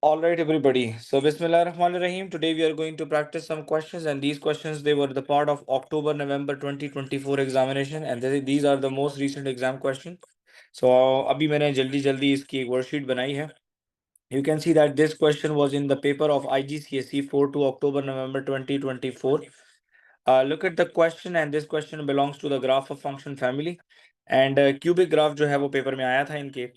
All right, everybody. So, Bismillah Rahman Rahim. Today we are going to practice some questions, and these questions they were the part of October-November 2024 examination, and these are the most recent exam questions. So, अभी मैंने जल्दी इसकी एक worksheet बनाई है. You can see that this question was in the paper of IGCSE 4 to October-November 2024. Look at the question, and this question belongs to the graph of function family. And cubic graph जो है वो paper में आया था इनके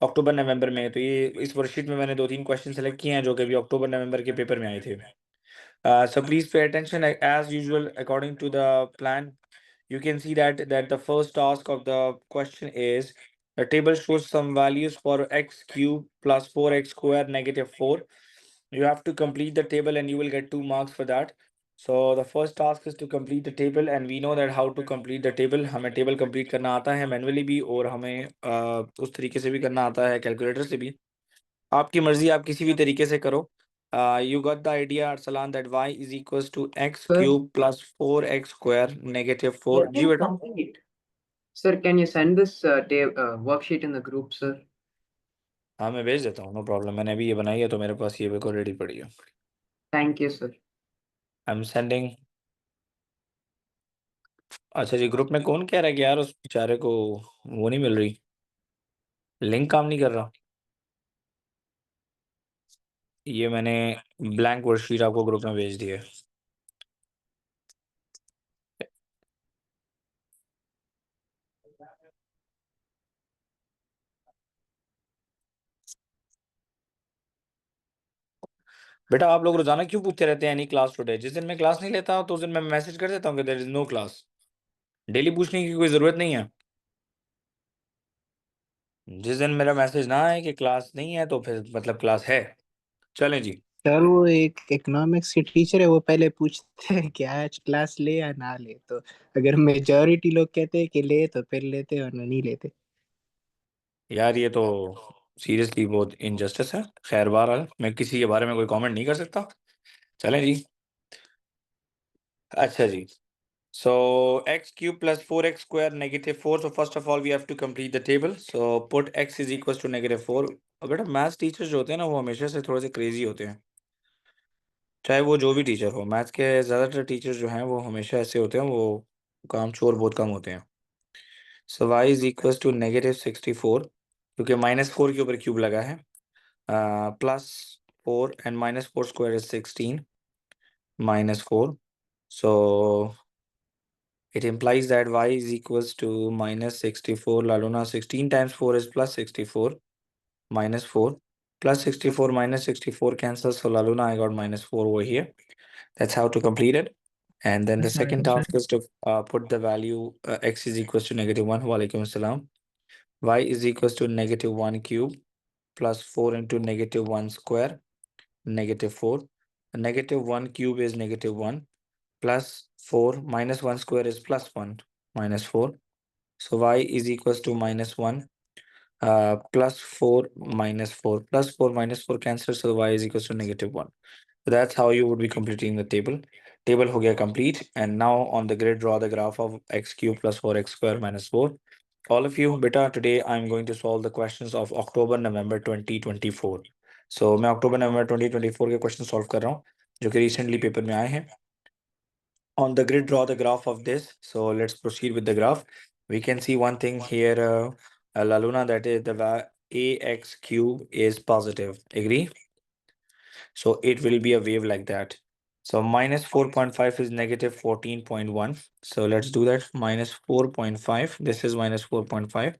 अक्टूबर नवंबर में. तो ये इस वर्कशीट में मैंने 2-3 क्वेश्चन सेलेक्ट किए हैं जो कि अभी अक्टूबर नवंबर के पेपर में आए थे. So please pay attention as usual according to the plan. You can see that the first task of the question is the table shows some values for x cube plus 4x square negative 4. You have to complete the table and you will get 2 marks for that. So the first task is to complete the table, and we know that how to complete the table. हमें table complete करना आता है manually भी, और हमें उस तरीके से भी करना आता है calculator से भी. आपकी मर्जी, आप किसी भी तरीके से करो. You got the idea, Arsalan, that y is equals to x Sir, cube plus 4x square negative 4. let ji me बेटा. complete. Sir, can you send this worksheet in the group, sir? हाँ मैं भेज देता हूँ, no problem. मैंने अभी ये बनाई है तो मेरे पास ये बिल्कुल रेडी पड़ी है. Thank you, sir. I am sending. अच्छा जी, ग्रुप में कौन कह रहा है कि यार उस बेचारे को वो नहीं मिल रही, लिंक काम नहीं कर रहा. ये मैंने ब्लैंक वर्कशीट आपको ग्रुप में भेज दी है. बेटा आप लोग रोजाना क्यों पूछते रहते हैं एनी क्लास टुडे? जिस दिन मैं क्लास नहीं लेता तो उस दिन मैं मैसेज कर देता हूँ कि there is no class. Daily पूछने की कोई जरूरत नहीं है. जिस दिन मेरा मैसेज ना आए कि क्लास नहीं है तो फिर मतलब क्लास है. चलें जी. सर वो एक इकोनॉमिक्स के टीचर है, वो पहले पूछते हैं कि आज क्लास ले या ना ले, तो अगर मेजॉरिटी लोग कहते हैं कि ले तो फिर लेते और नहीं लेते. यार ये तो सीरियसली बहुत इनजस्टिस है. खैर बहरहाल मैं किसी के बारे में कोई कमेंट नहीं कर सकता. चलें जी. अच्छा जी. So x cube plus 4x square negative 4. So first of all we have to complete the table. So put x is equals to negative 4. अब बेटा मैथ्स टीचर्स जो होते हैं ना वो हमेशा से थोड़े से क्रेजी होते हैं, चाहे वो जो भी टीचर हो. मैथ्स के ज़्यादातर टीचर्स जो हैं वो हमेशा ऐसे होते हैं, वो काम चोर बहुत कम होते हैं. So y is equals to negative 64, क्योंकि -4 के ऊपर क्यूब लगा है. Plus 4 and -4 square is 16 -4. सो it implies that y is equals to -64. Laluna, 16 times 4 is plus 64 minus 4 plus 64 minus 64 cancels. So Laluna, I got -4 over here. That's how to complete it. And then the second task is to put the value x is equals to -1. Walaikum assalam. Y is equals to -1 cube plus 4 into -1 square, -4. -1 cube is -1 plus 4 minus 1 square is plus 1 -4. So y is equals to -1 plus 4 -4 plus 4 -4 cancels. So y is equals to -1. So that's how you would be completing the table. Table ho gaya complete. And now on the grid, draw the graph of x cube plus 4x square minus 4. All of you, beta, today I'm going to solve the questions of October-November 2024. So मैं October-November 2024 के question solve कर रहा हूँ जो कि recently paper में आए हैं. On the grid, draw the graph of this. So let's proceed with the graph. We can see one thing here, Laluna, that is the ax cube is positive. Agree? So it will be a wave like that. So -4.5 is -14.1. So let's do that. -4.5. This is -4.5.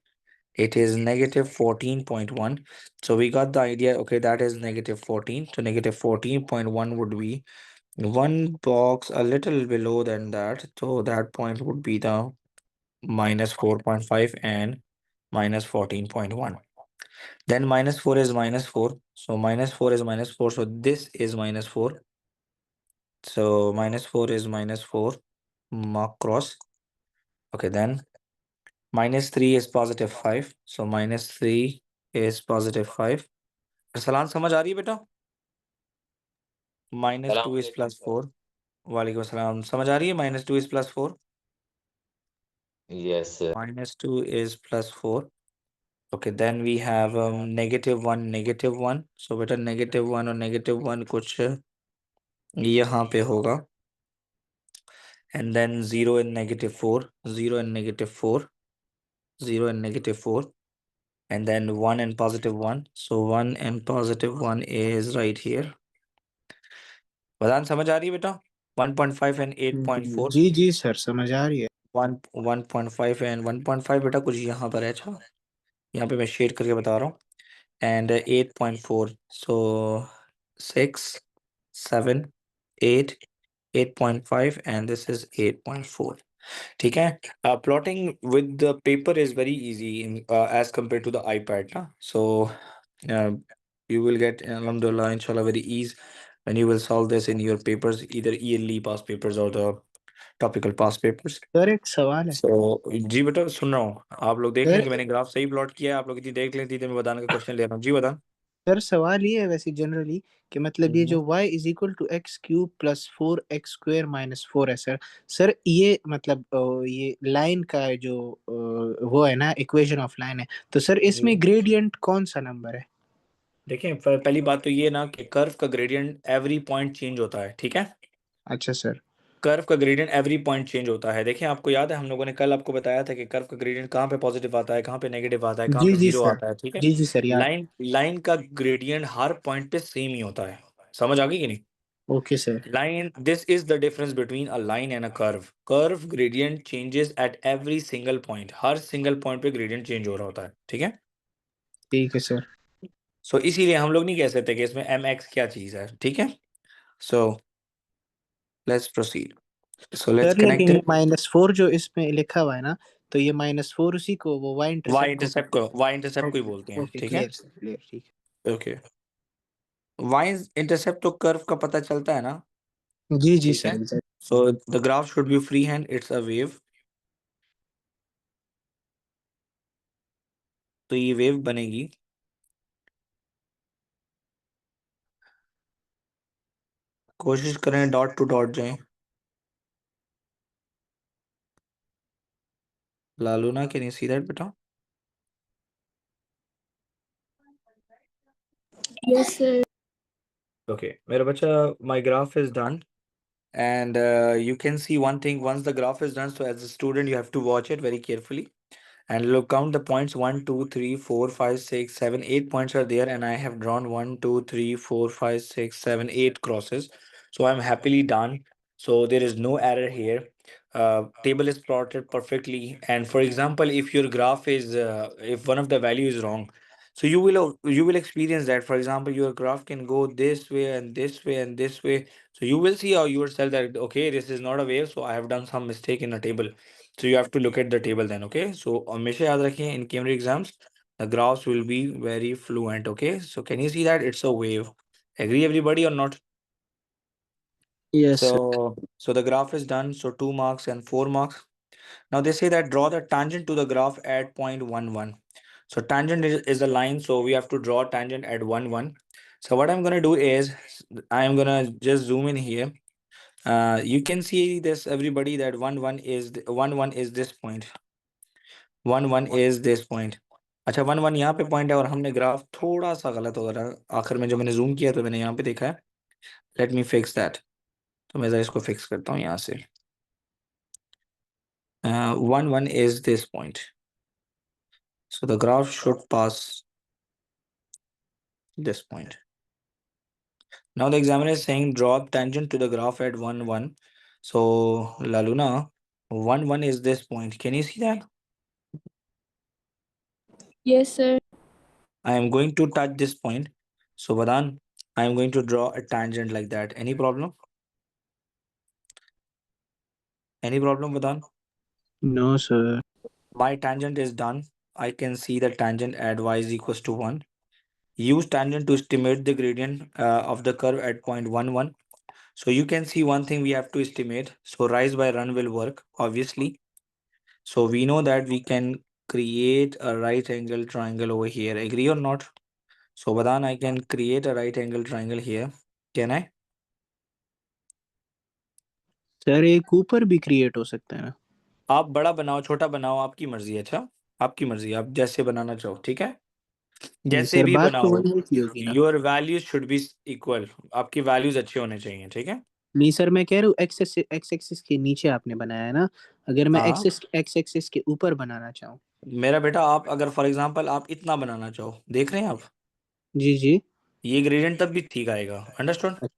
It is -14.1. So we got the idea. Okay, that is -14. So -14.1 would be one box a little below than that. So that point would be the -4.5 and -14.1. Then -4 is -4. So -4 is -4. So this is -4. So -4 is -4. Mark cross. Okay, then -3 is +5. So -3 is +5. सलान समझ आ रही है बेटा? -2 is +4. वालेकुम सलाम. समझ आ रही है? -2 is +4. Yes, sir. -2 is +4. Okay, then we have -1, -1. So बेटा -1 और -1 कुछ यहाँ पे होगा. And then 0 and -4, 0 and -4, 0 and -4. And then 1 and +1. So 1 and +1 is right here. वदान समझ आ रही है बेटा? 1.5 and 8.4. जी जी सर, समझ आ रही है. 1.5 and 1.5 बेटा कुछ यहाँ पर है. अच्छा, यहाँ पे मैं शेड करके बता रहा हूँ. And 8.4. So 6, 7, 8, 8.5 and this is 8.4. ठीक है. Plotting with the paper is very easy as compared to the iPad ना. So you will get alhamdulillah inshallah very easy when you will solve this in your papers, either yearly past papers or the topical past papers. Sir एक सवाल है. So जी बेटा सुन रहा हूँ. आप लोग देख लें सर कि मैंने ग्राफ सही प्लॉट किया है. आप लोग इतनी देख लें थी मैं बताने का क्वेश्चन ले रहा हूँ. जी बता. सर सवाल ये है वैसे जनरली कि मतलब ये जो y is equal to X cube plus 4x² minus 4 है सर. सर ये मतलब ये लाइन का जो वो है ना, इक्वेशन ऑफ लाइन है, तो सर इसमें ग्रेडियंट कौन सा नंबर है? देखिए पहली बात तो ये ना कि कर्व का ग्रेडियंट एवरी पॉइंट चेंज होता है. ठीक है. अच्छा सर. कर्व का ग्रेडियंट एवरी पॉइंट चेंज होता है. देखिए आपको याद है हम लोगों ने कल आपको बताया था कि कर्व का ग्रेडियंट कहाँ पे पॉजिटिव आता है, कहाँ पे नेगेटिव आता है, कहाँ जी पे जी जीरो सर. आता है. ठीक है. जी जी सर याद. लाइन का ग्रेडियंट हर पॉइंट पे सेम ही होता है. समझ आ गई कि नहीं? Okay sir. Line, this is the difference between a line and a curve. Curve gradient changes at every single point. Her single point पे ग्रेडियंट चेंज हो रहा होता है. ठीक है. ठीक है सर. सो इसीलिए हम लोग नहीं कह सकते कि इसमें mx क्या चीज है. ठीक है. So let's proceed. So let's sir connect लेकिन इट. -4 जो इसमें लिखा हुआ है ना, तो ये -4 उसी को वो y वाई इंटरसेप्ट इंटरसेप्ट को ही बोलते हैं. ओके ठीक है. Clear sir, clear. ठीक ओके. वाई इंटरसेप्ट तो कर्व का पता चलता है ना. है. जी जी ठीक सर. है. Exact. So the graph should be free hand. It's a wave. तो ये वेव बनेगी. कोशिश करें डॉट टू डॉट जाएं. लालूना कैन यू सी दैट बेटा? Yes, sir. Okay, मेरा बच्चा, my graph is done. And you can see one thing once the graph is done. So as a student, you have to watch it very carefully. And look, count the points 1, 2, 3, 4, 5, 6, 7, 8 points are there. And I have drawn 1, 2, 3, 4, 5, 6, 7, 8 crosses. So I'm happily done. So there is no error here. Table is plotted perfectly. And for example, if your graph is, if one of the value is wrong, so you will experience that. For example, your graph can go this way and this way and this way. So you will see how yourself that, okay, this is not a wave. So I have done some mistake in a table. So you have to look at the table then. Okay. So हमेशा याद रखिए in Cambridge exams, the graphs will be very fluent. Okay. So can you see that it's a wave? Agree everybody or not? Yes sir. So the graph is done. So 2 marks and 4 marks. Now they say that draw the tangent to the graph at 0.11. So tangent is a line. So we have to draw tangent at 1, 1. So what I'm going to do is I'm going to just zoom in here. You can see this everybody that 1, 1 is 1, 1 is this point. 1, 1 is this point. अच्छा 1, 1 यहाँ पे point है और हमने graph थोड़ा सा गलत हो रहा है. आखिर में जब मैंने जूम किया तो मैंने यहाँ पे देखा है. Let me fix that. तो मैं जरा इसको फिक्स करता हूँ यहाँ से. 1, 1 is this point. So the graph should pass this point. Now the examiner is saying draw tangent to the graph at 1, 1. So Laluna, 1, 1 is this point. Can you see that? Yes, sir. I am going to touch this point. So Vadan, I am going to draw a tangent like that. Any problem? Any problem, Vadan? No sir. My tangent is done. I can see the tangent at y is equals to 1. Use tangent to estimate the gradient of the curve at 0.11. So you can see one thing we have to estimate. So rise by run will work, obviously. So we know that we can create a right angle triangle over here. Agree or not? So Vadan, I can create a right angle triangle here. Can I? Sir एक ऊपर भी create हो सकता है ना? आप बड़ा बनाओ छोटा बनाओ आपकी मर्जी है. अच्छा आपकी मर्जी, आप जैसे बनाना चाहो, ठीक है, नहीं जैसे सर, भी बात तो बनाओ, वही की होगी ना। Your values should be equal, आपकी वैल्यूज अच्छे होने चाहिए, ठीक है। नहीं सर, मैं कह रहा हूँ एक्स एक्सिस के नीचे आपने बनाया है ना, अगर मैं हाँ एक्स एक्सिस के ऊपर बनाना चाहूँ। मेरा बेटा, आप अगर फॉर एग्जांपल आप इतना बनाना चाहो, देख रहे हैं आप, जी जी। ये ग्रेडियंट तब भी ठीक आएगा, अंडरस्टूड,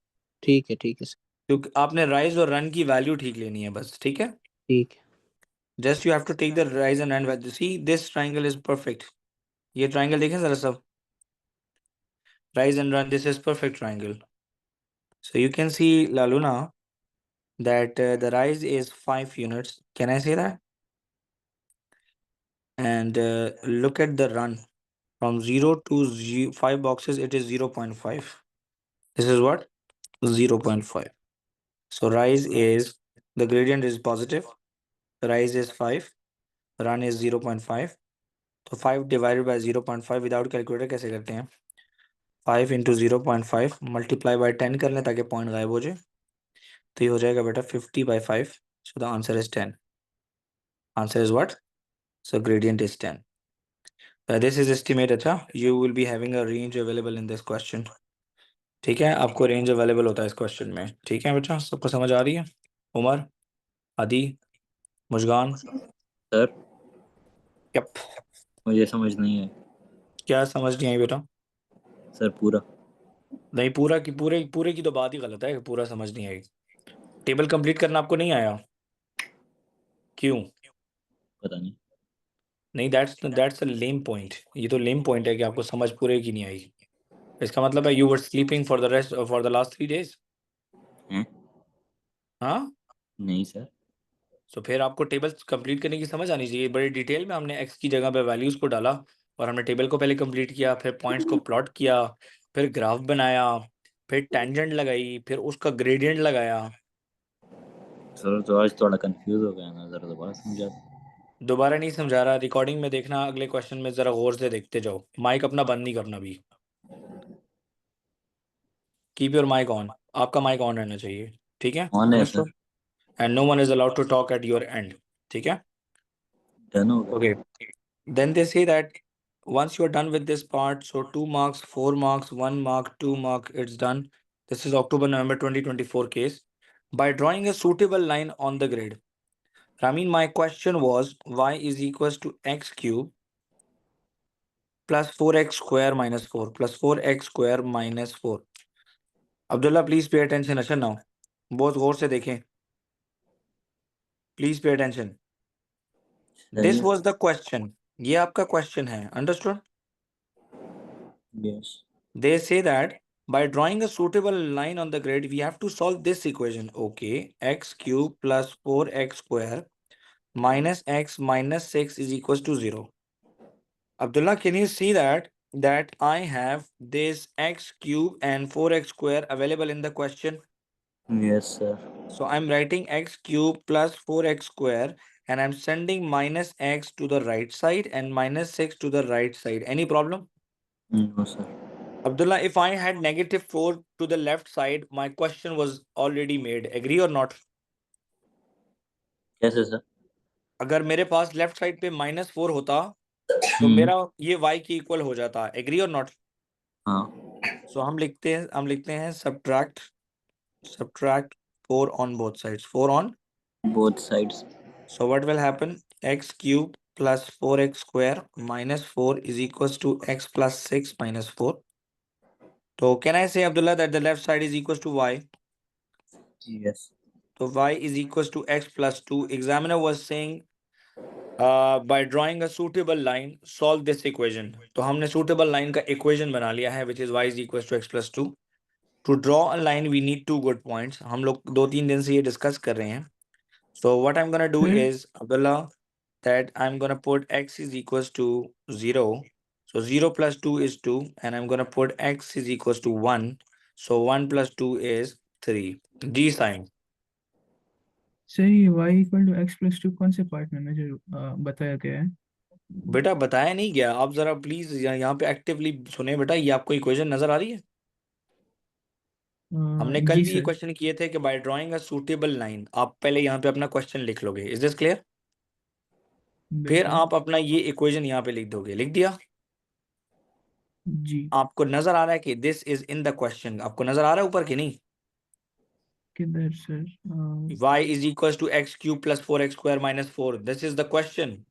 ठीक है सर। क्योंकि आपने राइज और रन की वैल्यू ठीक लेनी है बस, ठीक है। ठीक है। Just you have to take the rise and run value, see this triangle is perfect, ये ट्राइंगल देखें जरा सब, rise and run, this is perfect triangle. So you can see, Laluna, that the rise is 5 units. Can I say that? And look at the run. From 0 to 5 boxes, it is 0.5. This is what? 0.5. So rise is, the gradient is positive. The rise is 5. Run is 0.5. So 5 divided by 0.5 without calculator कैसे करते हैं? 5 into 0.5 multiply by 10 कर लें ताकि point गायब हो जाए. तो ये हो जाएगा बेटा 50/5. So the answer is 10. Answer is what? So gradient is 10. This is estimate. अच्छा, you will be having a range available in this question. ठीक है, आपको रेंज अवेलेबल होता है इस क्वेश्चन में, ठीक है बेटा, सबको समझ आ रही है? उमर, आदि, मुस्कान, सर यप, मुझे समझ नहीं है क्या समझ नहीं आई बेटा? सर पूरा। नहीं, पूरा की पूरे पूरे की तो बात ही गलत है कि पूरा समझ नहीं आई। टेबल कंप्लीट करना आपको नहीं आया, क्यों? पता नहीं। नहीं, दैट्स अ लेम पॉइंट, ये तो लेम पॉइंट है कि आपको समझ पूरे की नहीं आई। इसका मतलब है you were sleeping for the last 3 days। हैं? हाँ, नहीं सर। तो फिर आपको टेबल कंप्लीट करने की समझ आनी चाहिए। बड़े डिटेल में हमने एक्स की जगह पे वैल्यूज को डाला और हमने टेबल को पहले कंप्लीट किया, फिर पॉइंट्स को प्लॉट किया, फिर ग्राफ बनाया, फिर टेंजेंट लगाई, फिर उसका ग्रेडियंट लगाया। सर तो आज थोड़ा कंफ्यूज हो गया ना, जरा दोबारा समझा। दोबारा नहीं समझा रहा, रिकॉर्डिंग में देखना, अगले क्वेश्चन में जरा गौर से देखते जाओ। माइक अपना बंद नहीं करना भी, कीप योर माइक ऑन, आपका माइक ऑन रहना चाहिए, ठीक है, ऑन है sir. And no one is allowed to talk at your end, ठीक है, डन हो गया। Okay. Then they say that once you're done with this part, so 2 marks, 4 marks, 1 mark, 2 mark, it's done. This is October-November 2024 case. By drawing a suitable line on the grid. Ramin, my question was y is equals to x cube plus 4x square minus 4 plus 4x square minus 4. Abdullah, please pay attention. अच्छा now. बहुत गौर से देखें. Please pay attention. This was the question. ये आपका question है. Understood? Yes. They say that by drawing a suitable line on the grid, we have to solve this equation. Okay, x cube plus 4x square minus x minus 6 is equals to 0. Abdullah, can you see that I have this x cube and 4x square available in the question? Yes sir. So I'm writing x cube plus 4x square and I'm sending minus x to the right side and minus 6 to the right side. Any problem? No sir. Abdullah, if I had -4 to the left side, my question was already made. Agree or not? कैसे sir? अगर मेरे पास left side पे -4 होता तो मेरा ये y की equal हो जाता। एग्री और नॉट? हाँ। सो हम लिखते हैं subtract 4 on both sides, 4 on. Both sides. So what will happen? X cube plus 4x square minus 4 is equals to x plus 6 minus 4. So can I say, Abdullah, that the left side is equals to y? Yes. So y is equals to x plus 2. Examiner was saying by drawing a suitable line, solve this equation. तो हमने suitable line का equation बना लिया है, which is y is equals to x plus 2. To draw a line, we need 2 good points. हम लोग 2-3 दिन से ये discuss कर रहे हैं. So what I'm gonna do is, Abdullah, that I'm gonna put x is equals to 0. So 0 plus 2 is 2, and I'm gonna put x is equals to 1. So 1 plus 2 is 3. G sign. Sir ये y equal to x plus 2 कौन से part में जो बताया गया है? बेटा बताया नहीं गया, आप जरा प्लीज यहाँ पे एक्टिवली सुने बेटा। ये आपको इक्वेशन नजर आ रही है? हमने कल जी भी ये सर। क्वेश्चन किए थे कि by drawing a suitable line. आप पहले यहाँ पे अपना क्वेश्चन लिख लोगे। Is this clear? फिर बिल्कुल आप अपना ये इक्वेशन यहाँ पे लिख दोगे, लिख दिया? जी। आपको नजर आ रहा है कि this is in the question? आपको नजर आ रहा है ऊपर कि नहीं? किधर sir? y is equals to x cube plus 4x square minus 4. This is the question.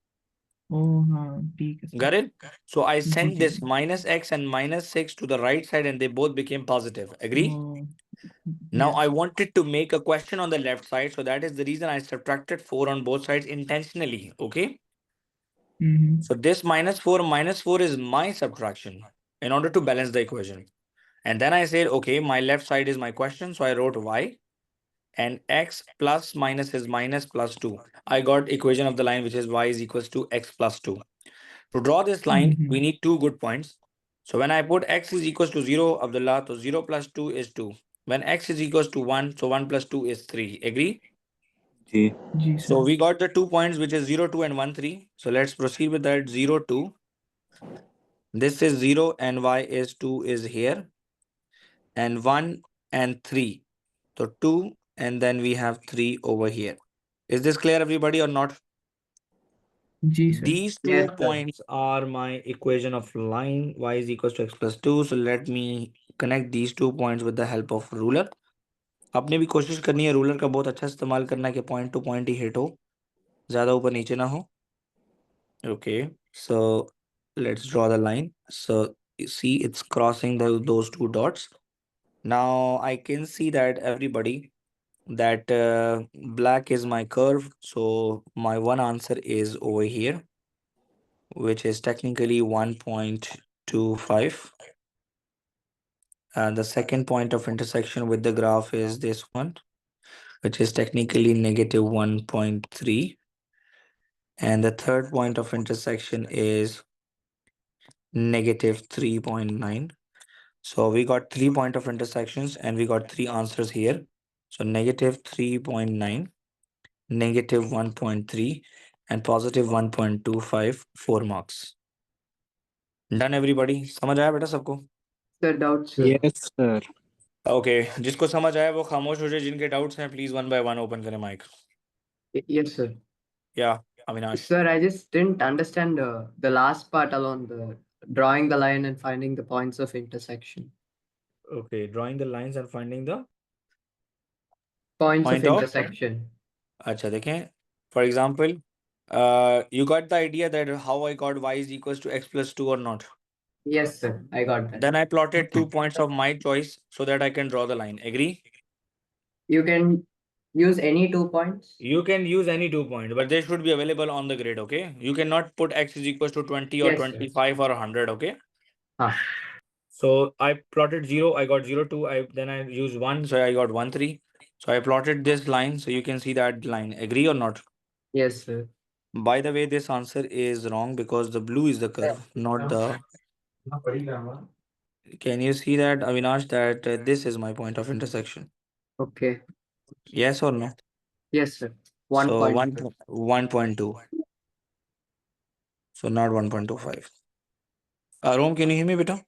ओ हाँ ठीक है sir. Got it? So I जी sent जी this जी। minus x and minus 6 to the right side and they both became positive. Agree? ओ Now I yes. wanted to make a question on the left side. So that is the reason I subtracted 4 on both sides intentionally. Okay? So this minus 4 is my subtraction in order to balance the equation. And then I said, okay, my left side is my question. So I wrote y and x plus minus is minus plus 2. I got equation of the line, which is y is equals to x plus 2. To draw this line, we need 2 good points. So when I put x is equals to 0, Abdullah, so 0 plus 2 is 2. When x is equals to 1, so 1 plus 2 is 3. Agree? जी जी So sir. we got the 2 points, which is 0, 2 and 1, 3. So let's proceed with that. 0, 2. This is 0 and y is 2 is here. And 1 and 3. So 2 and then we have 3 over here. Is this clear, everybody, or not? जी sir. These 2 Yes, sir. points are my equation of line y is equals to x plus 2. So let me connect these 2 points with the help of ruler. आपने भी कोशिश करनी है ruler का बहुत अच्छा इस्तेमाल करना है कि पॉइंट टू पॉइंट ही हिट हो, ज़्यादा ऊपर नीचे ना हो. Okay, so let's draw the line. So you see it's crossing those 2 dots. Now I can see that everybody that black is my curve. So my one answer is over here, which is technically 1.25. And the second point of intersection with the graph is this one, which is technically negative 1.3. And the third point of intersection is negative 3.9. So we got 3 point of intersections and we got 3 answers here. So negative 3.9, negative 1.3 and positive 1.25, 4 marks. Done everybody? समझ आया बेटा सबको? Sir, doubts, sir. Yes, sir. Okay, जिसको समझ आया वो खामोश हो जाए, जिनके डाउट्स हैं प्लीज 1 by 1 ओपन करें mic. Yes, sir. Yeah, Avinash. Sir, I just didn't understand the last part along the drawing the line and finding the points of intersection. Okay, drawing the lines and finding the Points point of of. intersection. अच्छा देखें, for example, you got the idea that how I got y is equals to x plus 2 or not? Yes, sir. I got that. Then I plotted 2 points of my choice so that I can draw the line. Agree? You can use any 2 points. You can use any 2 points, but they should be available on the grid, okay? You cannot put x is equals to 20 or Yes, sir. 25 or 100, okay? Huh. So I plotted 0, I got 0, 2, then I used 1, so I got 1, 3. So I plotted this line, so you can see that line. Agree or not? Yes, sir. By the way, this answer is wrong because the blue is the curve, not the. Can you see that, Avinash, that this is my point of intersection? Okay. Yes or no? Yes, sir. 1 So point. 1.2. So not 1.25. Arom, can you hear me, beta?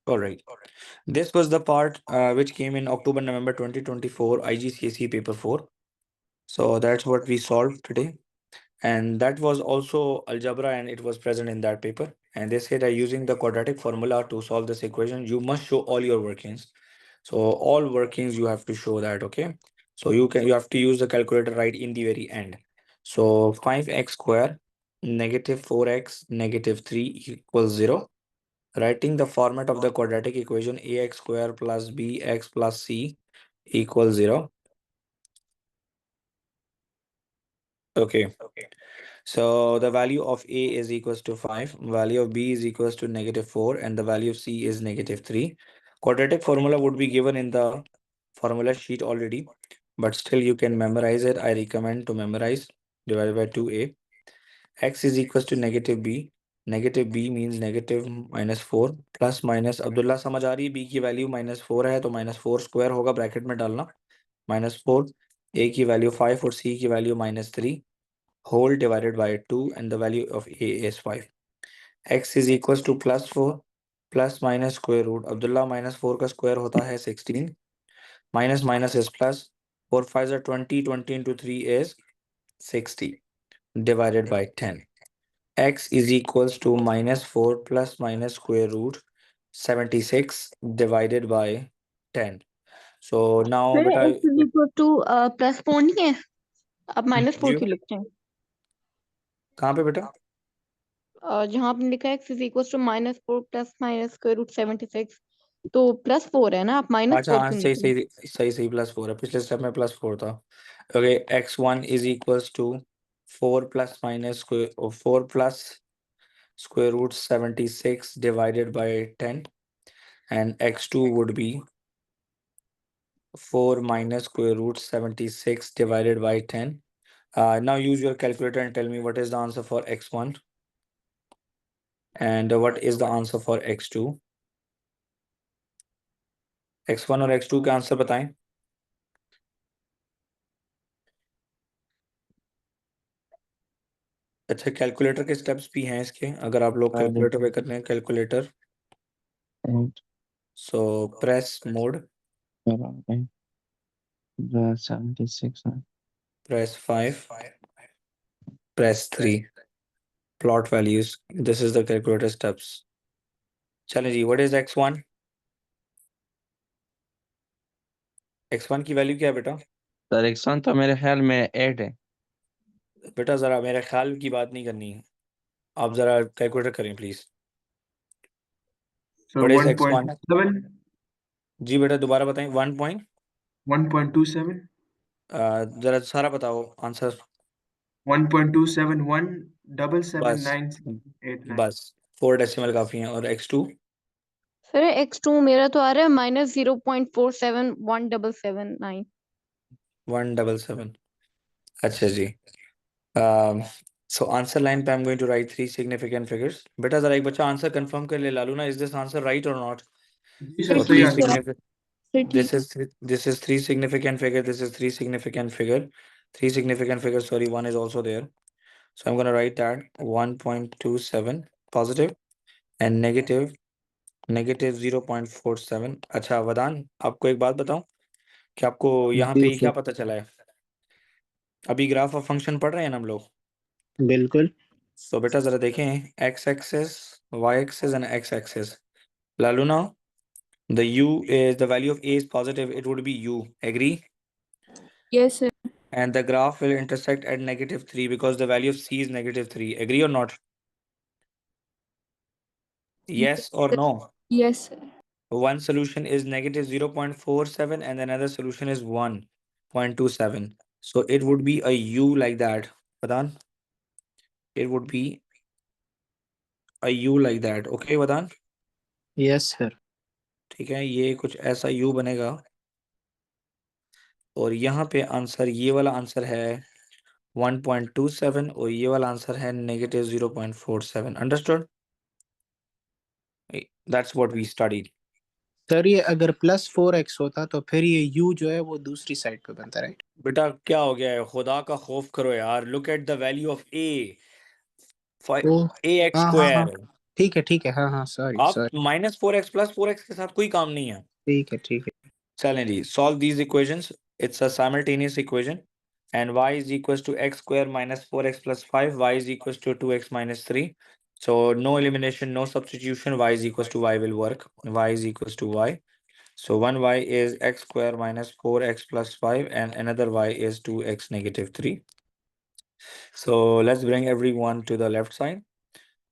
All right. This was the part which came in October, November 2024 IGCSE paper 4. So that's what we solved today. And that was also algebra and it was present in that paper. And they said that using the quadratic formula to solve this equation, you must show all your workings. So all workings you have to show that, okay? So you have to use the calculator right in the very end. So 5x square negative 4x negative 3 equals 0. Writing the format of the quadratic equation ax square plus bx plus c equals 0. Okay. So the value of a is equals to 5, value of b is equals to negative 4, and the value of c is negative 3. Quadratic formula would be given in the formula sheet already, but still you can memorize it. I recommend to memorize. Divided by 2a. X is equals to negative b. Negative b means negative minus 4 plus minus. Abdullah समझ आ रही है? b की value -4 है तो -4 square होगा, bracket में डालना. -4, a की वैल्यू 5 और c की value -3 whole divided by 2 and the value of a is 5. X is equals to +4 plus minus square root. Abdullah -4 का square होता है 16. Minus minus is plus. 4 5s are 20. 20 into 3 is 60 divided by 10. X is equals to minus 4 plus minus square root 76 divided by 10. So now sir beta x is equal two plus 4 नहीं है, आप minus 4 जी क्यों लिखते हैं? कहाँ पे बेटा? जहाँ आपने लिखा है x is equal to minus 4 plus minus square root 76, तो प्लस 4 है ना, आप माइनस अच्छा 4 हाँ क्यों सही लिख रहे हैं? सही सही सही +4 है, पिछले स्टेप में +4 था। Okay x1 is equals to 4 plus minus square 4 plus square root 76 divided by 10, and x2 would be 4 minus square root 76 divided by 10. Now use your calculator and tell me what is the answer for x1 and what is the answer for x2. x1 और x2 का answer बताएं। अच्छा calculator के steps भी हैं इसके, अगर आप लोग कैलकुलेटर पे करते हैं calculator, so press mode, 76 press 5, press 3, plot values. This is the calculator steps. चलें जी, what is x1? x1 की वैल्यू क्या है बेटा? सर x1 तो मेरे ख्याल में 8 है। बेटा जरा मेरे ख्याल की बात नहीं करनी है, आप जरा कैलकुलेटर करें please. So What is x1? 1.7, जी बेटा दोबारा बताएं। 1.27, जरा सारा बताओ आंसर। 1.271, बस 77989. बस 4 डेसिमल काफी हैं। और x2? सर x2 मेरा तो आ रहा है माइनस 0.471779। 177। अच्छा जी, सो आंसर लाइन पे I am going to write 3 significant figures. बेटा जरा एक बच्चा आंसर कंफर्म कर ले लालू ना, इज दिस आंसर राइट और not? This So is three three answers. significant. Sir ठीक This is 3 significant figure. This is 3 significant figure. 3 significant figures. Sorry, one is also there. So I'm gonna write that 1.27 positive and negative 0.47. अच्छा वदान, आपको एक बात बताऊं कि आपको यहाँ पे जी ये क्या सर, पता चला है? अभी ग्राफ ऑफ फंक्शन पढ़ रहे हैं ना हम लोग। बिल्कुल। तो बेटा जरा देखें x axis, y axis and x axis. Lalu now the u is the value of a is positive, it would be u. Agree? Yes sir And the graph will intersect at -3 because the value of c is -3. Agree or not? Yes or no? Yes sir One solution is negative 0.47 and another solution is 1.27. So it would be a u like that. Vadan? It would be a u like that. Okay, Vadan? Yes sir. ठीक है, ये कुछ ऐसा u बनेगा और यहाँ पे answer, ये वाला आंसर है 1.27 और ये वाला आंसर है negative 0.47. Understood? That's what we studied. Sir ये अगर +4x होता तो फिर ये u जो है वो दूसरी साइड पे बनता, राइट? बेटा क्या हो गया है, खुदा का खौफ करो यार। Look at the value of a, oh, ax हाँ हाँ हाँ, स्क्वायर। ठीक है, हाँ हाँ, सॉरी आप सॉरी, -4x +4x के साथ कोई काम नहीं है। ठीक है। चलें जी, solve these equations. It's a simultaneous equation and y is equals to x square minus 4x plus 5, y is equals to 2x minus 3. So no elimination, no substitution, y is equals to y will work. Y is equals to y. So one y is x square minus 4x plus 5 and another y is 2x negative 3. So let's bring everyone to the left side.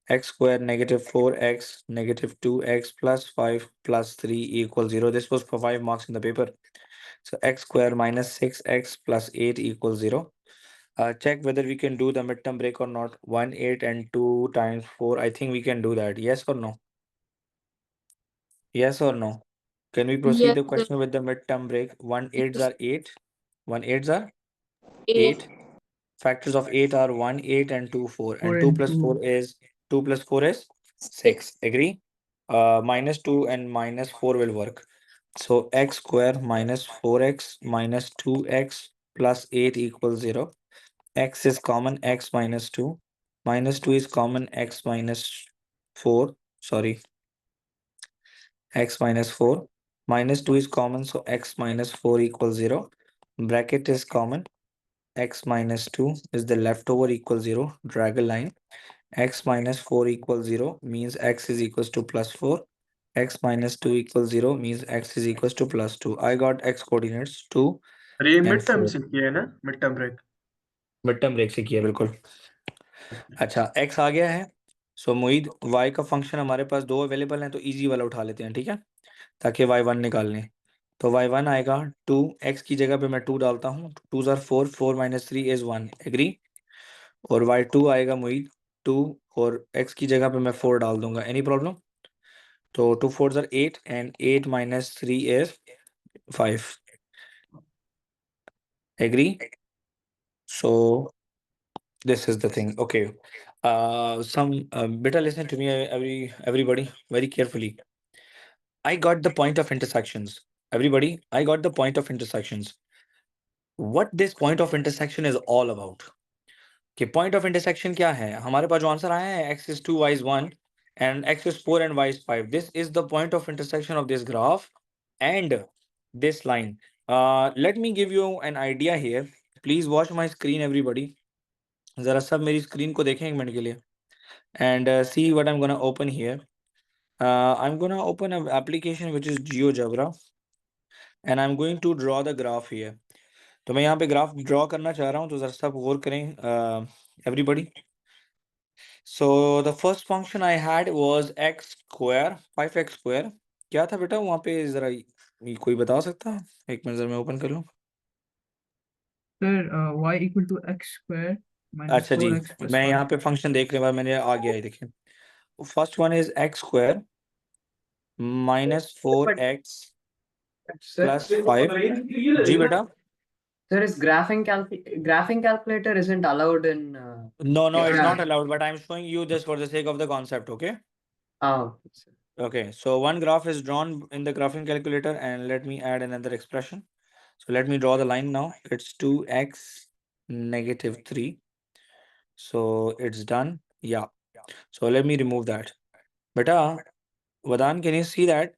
X square negative 4x negative 2x plus 5 plus 3 equals 0. This was for 5 marks in the paper. So x square minus 6x plus 8 equals 0. Check whether we can do the midterm break or not. 1, 8 and 2 times 4. I think we can do that. Yes or no? Yes or no? Can we proceed yes the sir question with the midterm break? 1 8s are 8. 1 8s are 8 8. Factors of 8 are 1, 8 and 2, 4. 4 And 2 and plus 4 2. is 2 plus 4 is 6. Agree? -2 and -4 will work. So x square minus 4x minus 2x plus 8 equals 0. X is common, x minus 2. Minus 2 is common, x minus 4. Sorry, x minus 4. Minus 2 is common, so x minus 4 equals 0. Bracket is common. x minus 2 is the leftover equals 0. Drag a line. X minus 4 equals 0 means x is equals to plus 4. X minus 2 equals 0 means x is equals to plus 2. I got x coordinates 2 अरे ये and mid term 4. से किया है ना, mid term break. Mid term break से किया बिल्कुल। अच्छा x आ गया है। सो मोहित y का फंक्शन हमारे पास दो अवेलेबल हैं, तो इजी वाला उठा लेते हैं, ठीक है, ताकि y1 निकाल लें। तो y1 आएगा 2, x की जगह पे मैं 2 डालता हूँ, 2 are 4, 4 minus 3 is 1, एग्री। और y2 आएगा मोहित 2, और x की जगह पे मैं 4 डाल दूंगा, एनी प्रॉब्लम। तो 2 4s are 8 and 8 minus 3 is 5, agree। So this is the thing, okay। Better listen to me, everybody very carefully। I got the point of intersections, everybody, I got the point of intersections। What this point of intersection is all about, कि point of intersection क्या है। हमारे पास जो answer आया है x is 2, y is 1 and x is 4 and y is 5, this is the point of intersection of this graph and this line। Let me give you an idea here, please watch my screen everybody। जरा सब मेरी screen को देखें एक minute के लिए and see what I'm gonna open here। I'm gonna open an application which is GeoGebra and I'm going to draw the graph here। तो मैं यहाँ पे ग्राफ ड्रॉ करना चाह रहा हूँ, तो जरा सब गौर करें everybody। So the first function I had was x square, 5x square। क्या था बेटा वहाँ पे, जरा कोई बता सकता है? एक मिनट जरा मैं ओपन कर लूँ। Sir y equal to x square minus अच्छा जी, 4x प्लस मैं 5। यहाँ पे फंक्शन देखने बाद मैंने आ गया है, देखिए। First one is x square minus 4x plus 5। जी बेटा। There is graphing calculator isn't allowed in. No, it's Yeah. not allowed, but I'm showing you this for the sake of the concept, okay? Oh, Okay, so one graph is drawn in the graphing calculator and let me add another expression। So let me draw the line now. It's 2x negative 3. So it's done. Yeah. So let me remove that. Beta, Vadan, can you see that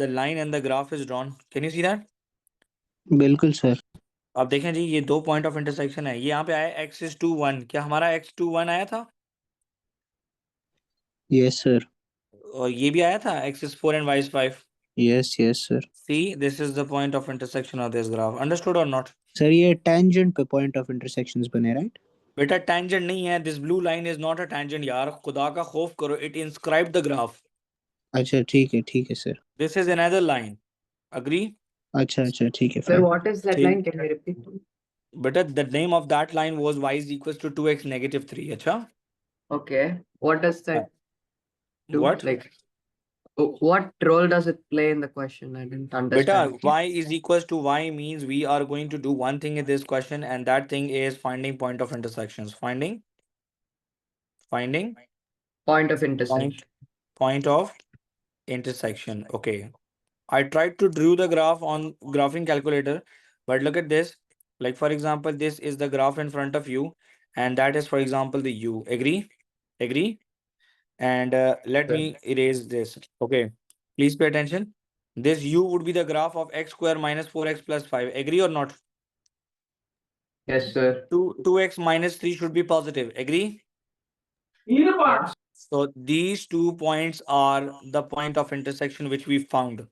the line and the graph is drawn? Can you see that? बिल्कुल sir. अब देखें जी, ये दो point of intersection है। ये यहाँ पे आया x is 2 1, क्या हमारा x 2 1 आया था? Yes sir. और ये भी आया था x is 4 and y is 5। Yes yes sir. See, this is the point of intersection of this graph। Understood or not? Sir ये टेंजेंट पे पॉइंट ऑफ इंटरसेक्शंस बने, राइट? बेटा टेंजेंट नहीं है, this blue line is not a tangent यार, खुदा का खौफ करो, इट इंस्क्राइब द ग्राफ। अच्छा ठीक है sir. This is another line, agree? अच्छा ठीक है sir, fine. what is that ठीक। line? Can you repeat? बेटा the name of that line was y is equals to 2x negative 3। अच्छा, Okay. What does that do? what? Like, what role does it play in the question? I didn't बेटा understand. y is equals to y means we are going to do one thing in this question, and that thing is finding point of intersections। Finding Point of intersection. point of intersection, okay। I tried to draw the graph on graphing calculator, but look at this. Like for example, this is the graph in front of you, and that is, for example, the u. Agree? And let me erase this. Okay, please pay attention. This u would be the graph of x square minus 4x plus 5. Agree or not? Yes, sir. 2x minus 3 should be positive. Agree? So these 2 points are the point of intersection which we found.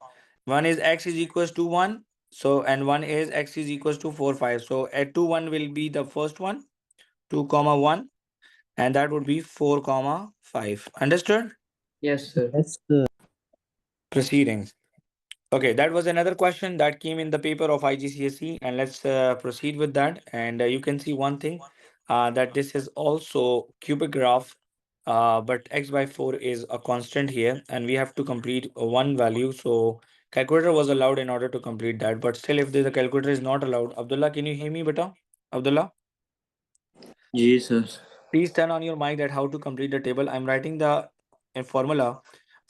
One is x is equals to 1. So, and one is x is equals to 4 5. So at 2 1 will be the first one, 2 comma 1, and that would be 4 comma 5. Understood? Yes, sir. Yes sir. Proceeding. Okay, that was another question that came in the paper of IGCSE, and let's proceed with that. And you can see one thing, that this is also cubic graph, but x by 4 is a constant here, and we have to complete one value. So calculator was allowed in order to complete that, but still if the calculator is not allowed, Abdullah, can you hear me, beta? Abdullah, जी sir. please turn on your mic that how to complete the table. I'm writing the formula,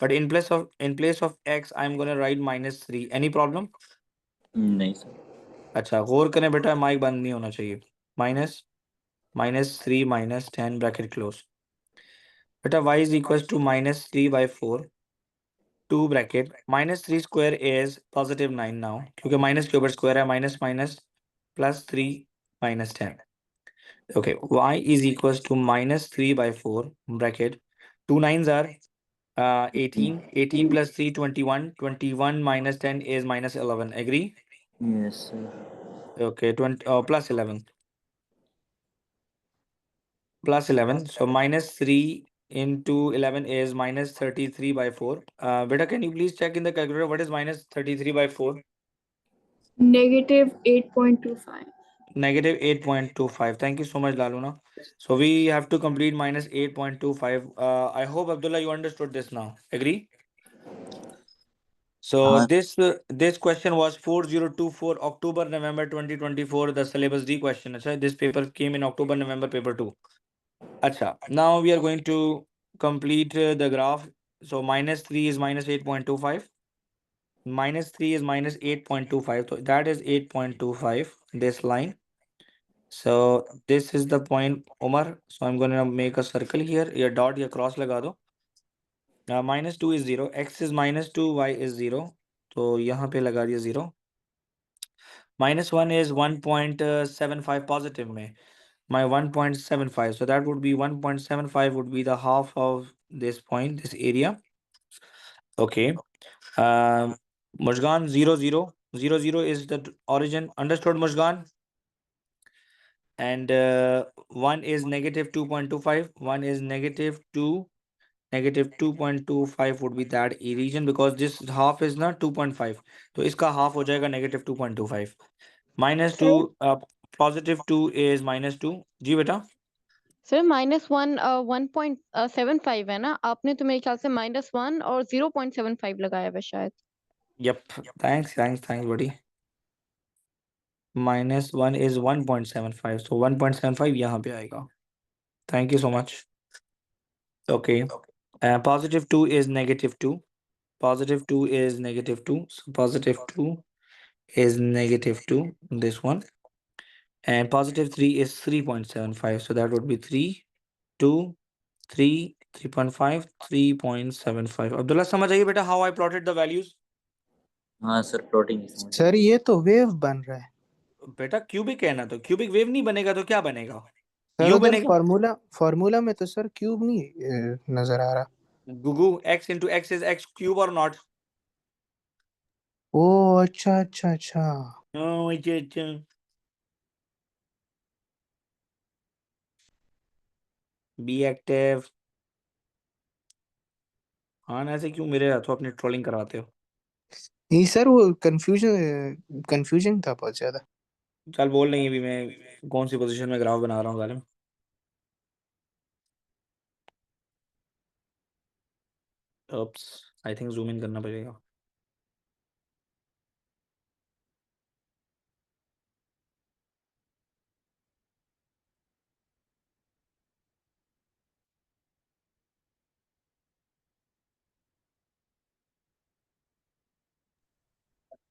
but in place of x, I'm gonna write -3. Any problem? नहीं sir. अच्छा, गौर करें बेटा, mic बंद नहीं होना चाहिए। -3 -10 bracket close. बेटा y is equals to -3 by 4, 2 bracket, -3 square is +9 now, क्योंकि माइनस के ऊपर स्क्वायर है, minus minus +3 minus 10. Okay, y is equals to minus 3 by 4 bracket. 2 9s are 18. 18 plus 3, 21. 21 minus 10 is minus 11. Agree? Yes, sir. Okay, 20 plus 11. Plus 11. So minus 3 into 11 is minus 33 by 4. Beta, can you please check in the calculator what is minus 33 by 4? Negative 8.25. Negative 8.25. Thank you so much, Laluna. So we have to complete minus 8.25. I hope, Abdullah, you understood this now. Agree? So Uh, this question was 4024 October November 2024, the syllabus D question. Acha, this paper came in October November paper 2. Acha, now we are going to complete the graph. So minus 3 is minus 8.25. Minus 3 is minus 8.25. So that is 8.25, this line. So this is the point, Omar. So I'm going to make a circle here. Your dot, your cross laga do. Minus 2 is 0. X is minus 2, y is 0. So यहाँ पे लगा दिया 0. Minus 1 is 1.75 positive में. My 1.75. So that would be 1.75 would be the half of this point, this area. Okay. Mushgan 0 0. 0 0 is the origin. Understood, Mushgan? And 1 is negative 2.25. 1 is negative 2. Negative 2.25 would be that region because this half is not 2.5. So इसका half हो जाएगा negative 2.25. Minus 2, positive 2 is minus 2. जी बेटा? Sir -1 1.75 है ना, आपने तो मेरे ख्याल से -1 और 0.75 लगाया हुआ है शायद। Yep. Thanks buddy. Minus 1 is 1.75. So 1.75 यहाँ पे आएगा. Thank you so much. Okay. Positive 2 is negative 2. Positive 2 is negative 2. So positive 2 is negative 2. This one. And positive 3 is 3.75. So that would be 3, 2, 3, 3.5, 3.75. Abdullah, समझ आइए बेटा how I plotted the values? हाँ sir, plotting समझ sir ये तो wave बन रहा है बेटा क्यूबिक है ना, तो क्यूबिक वेव नहीं बनेगा तो क्या बनेगा? सर यू उधर बनेगा? फॉर्मूला में तो सर क्यूब नहीं नजर आ रहा गुगु x into x is x cube or not? ओ अच्छा अच्छा अच्छा Oh, अच्छा. Be active. हाँ ना, ऐसे क्यों मेरे हाथों अपनी ट्रोलिंग करवाते हो? नहीं सर वो कंफ्यूजन था बहुत ज्यादा चल बोल नहीं, अभी मैं कौन सी पोजीशन में ग्राफ बना रहा हूँ Ghalib? Oops, I think zoom in करना पड़ेगा.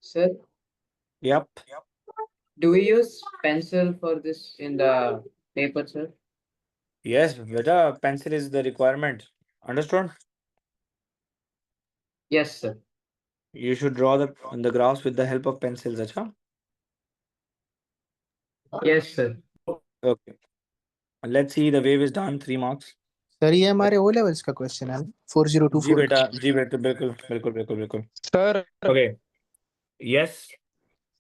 Sir, Yep. do we use pencil for this in the paper, sir? Yes, beta, pencil is the requirement. Understood? Yes, sir. You should draw the graphs with the help of pencils, acha? Yes, sir. Okay. Let's see, the wave is done, 3 marks. Sir ये हमारे O levels का question है 4024 जी बेटा बिल्कुल. Sir Okay. Yes.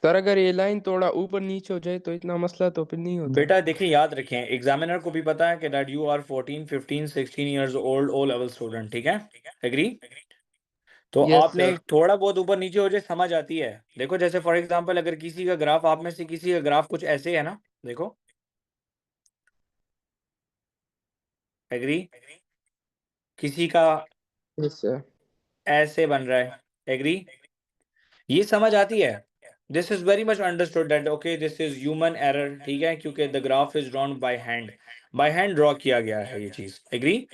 Sir अगर ये line थोड़ा ऊपर नीचे हो जाए तो इतना मसला तो फिर नहीं होता। बेटा देखिए, याद रखें, एग्जामिनर को भी पता है कि that you are 14, 15, 16 years old O level student, ठीक है? Agree? तो Yes, आपने sir. थोड़ा बहुत ऊपर नीचे हो जाए समझ आती है. देखो जैसे फॉर एग्जांपल अगर किसी का ग्राफ, आप में से किसी का ग्राफ कुछ ऐसे है ना, देखो. एग्री? किसी का यस सर। ऐसे बन रहा है. एग्री? ये समझ आती है. This is very much understood that okay this is human error, ठीक है, क्योंकि the graph is drawn by hand draw किया गया है ये चीज. एग्री?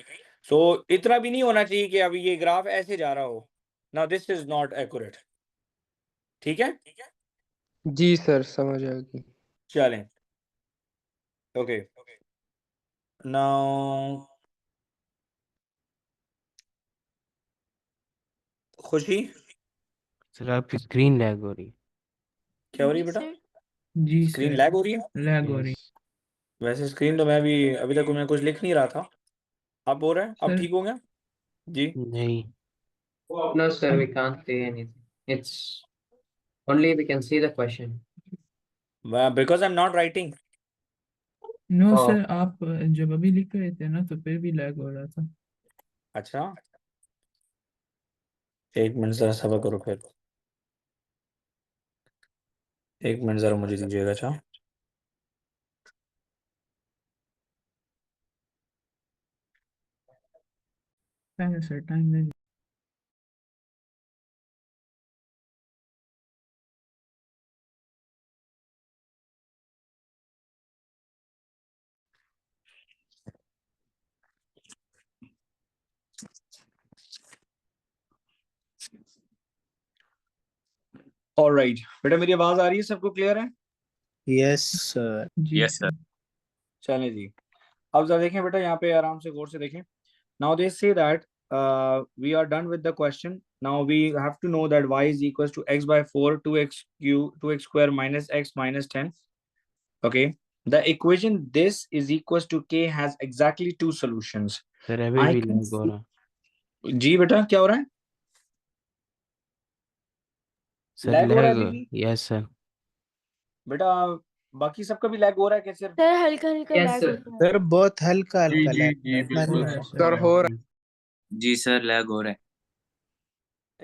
सो इतना भी नहीं होना चाहिए कि अभी ये ग्राफ ऐसे जा रहा हो. Now this is not accurate. ठीक है? जी सर समझ आ गई। चलें. ओके. नाउ खुशी सर आपकी स्क्रीन लैग हो रही। क्या हो रही है बेटा? सर जी स्क्रीन सर लैग हो रही है? लैग हो रही वैसे स्क्रीन तो मैं भी अभी तक मैं कुछ लिख नहीं रहा था। अब हो रहा है? अब सर ठीक हो गया जी? नहीं No, sir, we can't see anything. It's only we can see the question. Because I am not writing. No Oh, sir आप जब अभी लिख रहे थे ना तो फिर भी लैग हो रहा था। अच्छा, एक मिनट जरा सब्र करो फिर, एक मिनट जरा मुझे दीजिएगा। अच्छा टाइम है सर टाइम है। ऑलराइट बेटा, मेरी आवाज आ रही है? सबको क्लियर है? यस सर जी यस सर। सर चलें जी, अब जरा देखें बेटा, यहाँ पे आराम से गौर से देखें। Now they say that we are done with the question. Now we have to know that y is equals to x by 4 2x square minus x minus 10. Okay, the equation this is equals to k has exactly two solutions. Sir अभी I भी can lag हो see... रहा जी बेटा क्या हो रहा है? Sir lag हो रहा है अभी लैग भी? यस सर बेटा बाकी सबका भी लैग हो रहा है क्या? सिर्फ सर हल्का हल्का yes, लैग sir. होता है। सर बहुत हल्का जी हल्का जी लैग जी इतना नहीं हो बिल्कुल रहा है है सर। सर हो रहा जी सर लैग हो रहा है।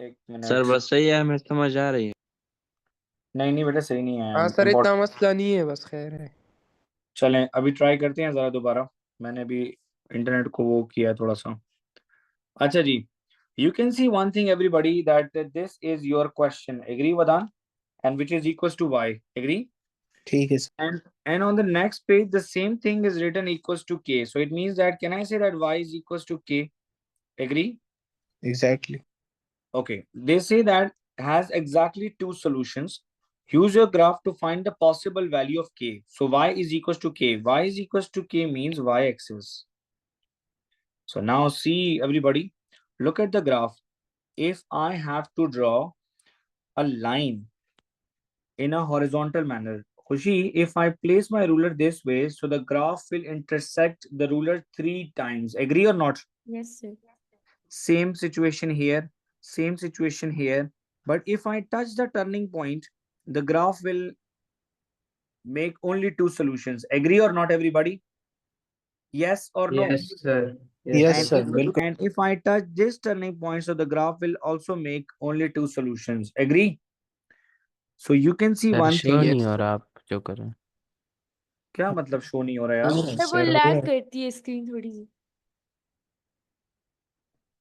एक सर मिनट। बस सही है, हमें समझ आ रही है। नहीं नहीं बेटा सही नहीं है। हाँ है, सर इतना इम्पोर्टेंट। मसला नहीं है, बस खैर है। चलें अभी ट्राई करते हैं जरा दोबारा, मैंने अभी इंटरनेट को वो किया है थोड़ा सा। अच्छा जी, you can see one thing everybody, that this is your question, agree Vadan, and which is equals to y, agree? ठीक है sir And on the next page the same thing is written equals to k, so it means that can I say that y is equals to k, agree? Exactly Okay, they say that has exactly two solutions. Use your graph to find the possible value of k. So y is equals to k. Y is equals to k means y-axis. So now see everybody, look at the graph. If I have to draw a line in a horizontal manner, Khushi, if I place my ruler this way, so the graph will intersect the ruler 3 times. Agree or not? Yes, sir. Same situation here, same situation here. But if I touch the turning point, the graph will make only two solutions. Agree or not, everybody? Yes or no? Yes, sir. Yes, yes And sir. Sir बिल्कुल and if I touch this turning point, so the graph will also make only two solutions. Agree? So you can see sir one show thing. नहीं हो रहा आप जो कर रहे हैं क्या मतलब शो नहीं हो रहा यार? सर वो सर हो लैग रहा है करती है स्क्रीन थोड़ी सी।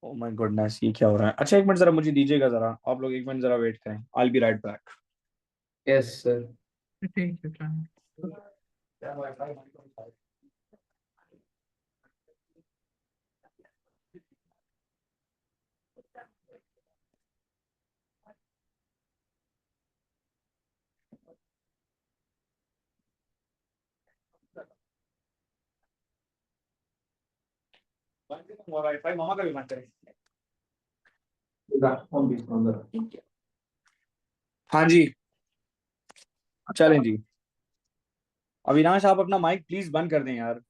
Oh my goodness, ये क्या हो रहा है? अच्छा एक मिनट जरा मुझे दीजिएगा, जरा आप लोग एक मिनट जरा वेट करें। I'll be right back. Yes, sir. ठीक है टाइम। वाईफाई मामा का भी बंद करें। हाँ जी, चलें जी। अविनाश आप अपना माइक प्लीज बंद कर दें यार।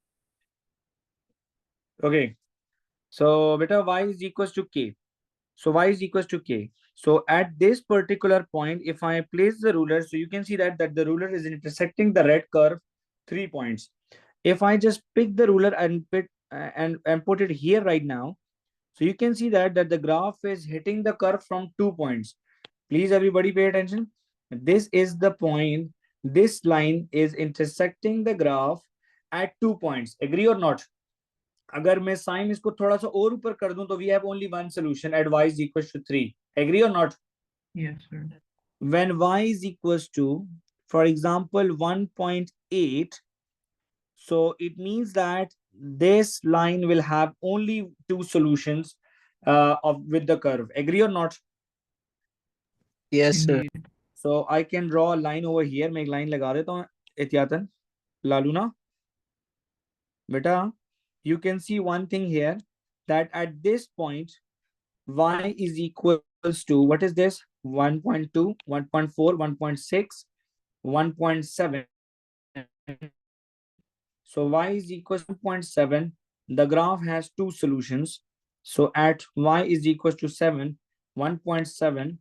ओके, सो बेटा y is equals to k. So y is equals to k. So at this particular point, if I place the ruler, so you can see that the ruler is intersecting the red curve 3 points. If I just pick the ruler and put it here right now, so you can see that the graph is hitting the curve from 2 points. Please everybody pay attention. This is the point. This line is intersecting the graph at 2 points. Agree or not? अगर मैं sign इसको थोड़ा सा और ऊपर कर दूं तो we have only one solution at y is equals to 3. Agree or not? Yes sir When y is equals to, for example, 1.8, so it means that this line will have only two solutions with the curve. Agree or not? Yes sir Indeed So I can draw a line over here. मैं एक line लगा देता हूँ एहतियातन, लालू ना बेटा. You can see one thing here, that at this point y is equals to, what is this, 1.2, 1.4, 1.6, 1.7. So y is equal to 1.7. The graph has two solutions. So at y is equal to 7, 1.7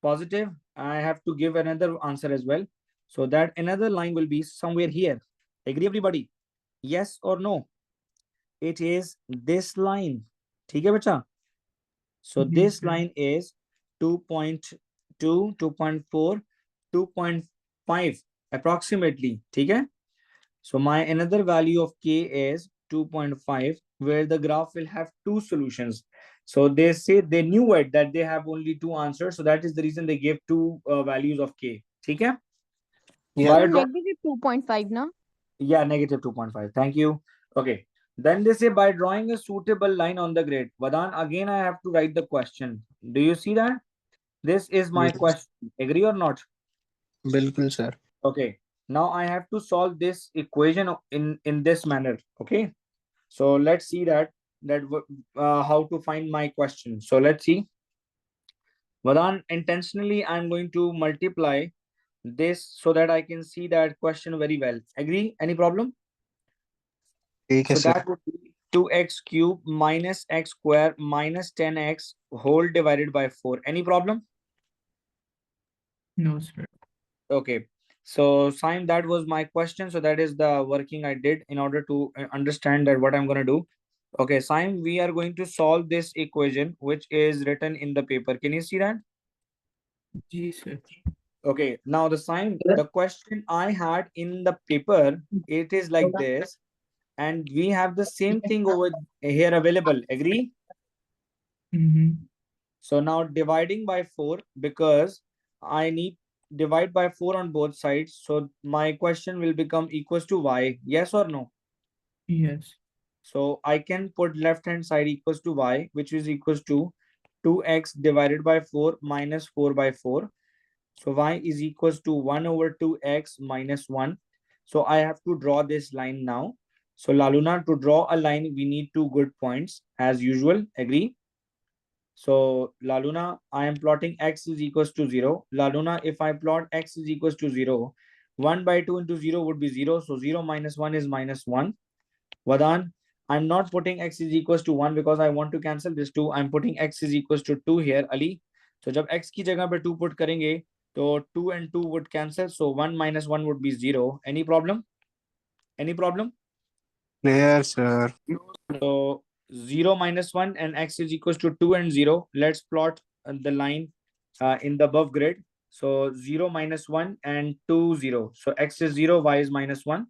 positive, I have to give another answer as well. So that another line will be somewhere here. Agree everybody? Yes or no? It is this line. ठीक है बच्चा? So जी this sir line is 2.2, 2.4, 2.5 approximately. ठीक है? So my another value of k is 2.5, where the graph will have two solutions. So they say they knew it that they have only two answers. So that is the reason they gave two values of k. ठीक है? Yeah. By negative 2.5 ना? yeah, negative 2.5. Thank you. Okay. Then they say by drawing a suitable line on the grid. Vadan, again I have to write the question. Do you see that? This is my Yes. question. Agree or not? बिल्कुल sir. Okay. Now I have to solve this equation in this manner. Okay. So let's see how to find my question. So let's see. Vadan, intentionally I'm going to multiply this so that I can see that question very well. Agree? Any problem? ठीक है So sir. that would be 2x cube minus x square minus 10x whole divided by 4. Any problem? No sir Okay. So Saim, that was my question. So that is the working I did in order to understand that what I'm going to do. Okay, Saim, we are going to solve this equation which is written in the paper. Can you see that? जी sir Okay, now the Saim, Yes. the question I had in the paper, it is like this, and we have the same thing over here available. Agree? So now dividing by 4, because I need divide by 4 on both sides. So my question will become equals to y. Yes or no? Yes So I can put left hand side equals to y, which is equals to 2x divided by 4 minus 4 by 4. So y is equals to 1 over 2x minus 1. So I have to draw this line now. So Laluna, to draw a line, we need two good points as usual. Agree? So Laluna, I am plotting x is equals to 0. Laluna, if I plot x is equals to 0, 1 by 2 into 0 would be 0. So 0 minus 1 is minus 1. Vadan, I'm not putting x is equals to 1 because I want to cancel this 2. I'm putting x is equals to 2 here, Ali. So जब x की जगह पे 2 put करेंगे, तो 2 and 2 would cancel. So 1 minus 1 would be 0. Any problem? Any problem? Clear sir. So 0 minus 1 and x is equals to 2 and 0. Let's plot the line in the above grid. So 0 minus 1 and 2, 0. So x is 0, y is minus 1.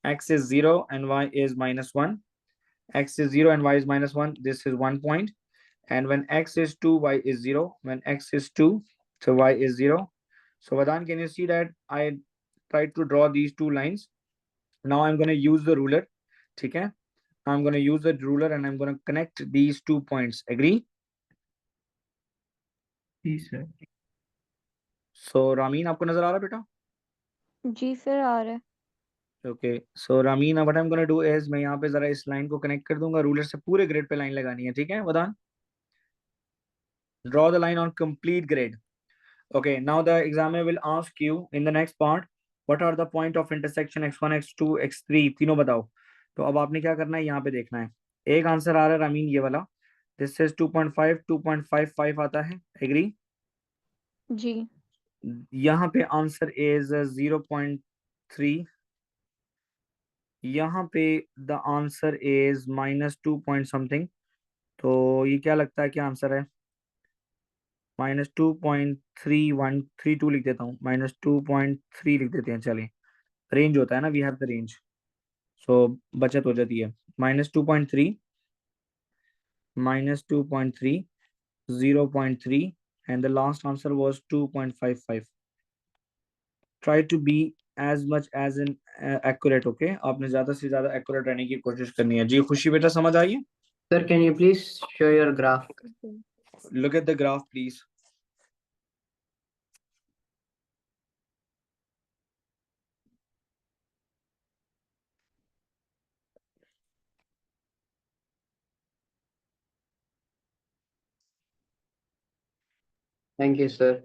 X is 0 and y is minus 1. X is 0 and y is minus 1. This is 1 point. And when x is 2, y is 0. When x is 2, so y is 0. So Vadan, can you see that I tried to draw these two lines? Now I'm going to use the ruler. Okay? I'm going to use the ruler and I'm going to connect these 2 points. Agree? जी sir So Ramin, आपको नजर आ रहा है बेटा? जी sir आ रहा है. Okay. So Ramin, what I'm going to do is मैं यहाँ पे जरा इस लाइन को कनेक्ट कर दूंगा. रूलर से पूरे ग्रिड पे लाइन लगानी है. ठीक है वदान? Draw the line on complete grid. Okay, now the examiner will ask you in the next part, what are the point of intersection x1, x2, x3 तीनों बताओ. तो अब आपने क्या करना है, यहाँ पे देखना है. एक आंसर आ रहा है रामीन ये वाला. This is 2.5, 2.55 आता है. Agree? जी. यहाँ पे आंसर is 0.3. यहाँ पे the answer is minus 2 point something. तो ये क्या लगता है क्या आंसर है? -2.3132 लिख देता हूँ. -2.3 लिख देते हैं. चलिए, रेंज होता है ना, वी हैव द रेंज, सो बचत हो जाती है. -2.3, -2.3, 0.3 and the last answer was 2.55. Try to be as much as in accurate. Okay, आपने ज्यादा से ज्यादा accurate रहने की कोशिश करनी है. जी खुशी बेटा, समझ आई है? Sir, can you please show your graph? Look at the graph please. Thank you, sir.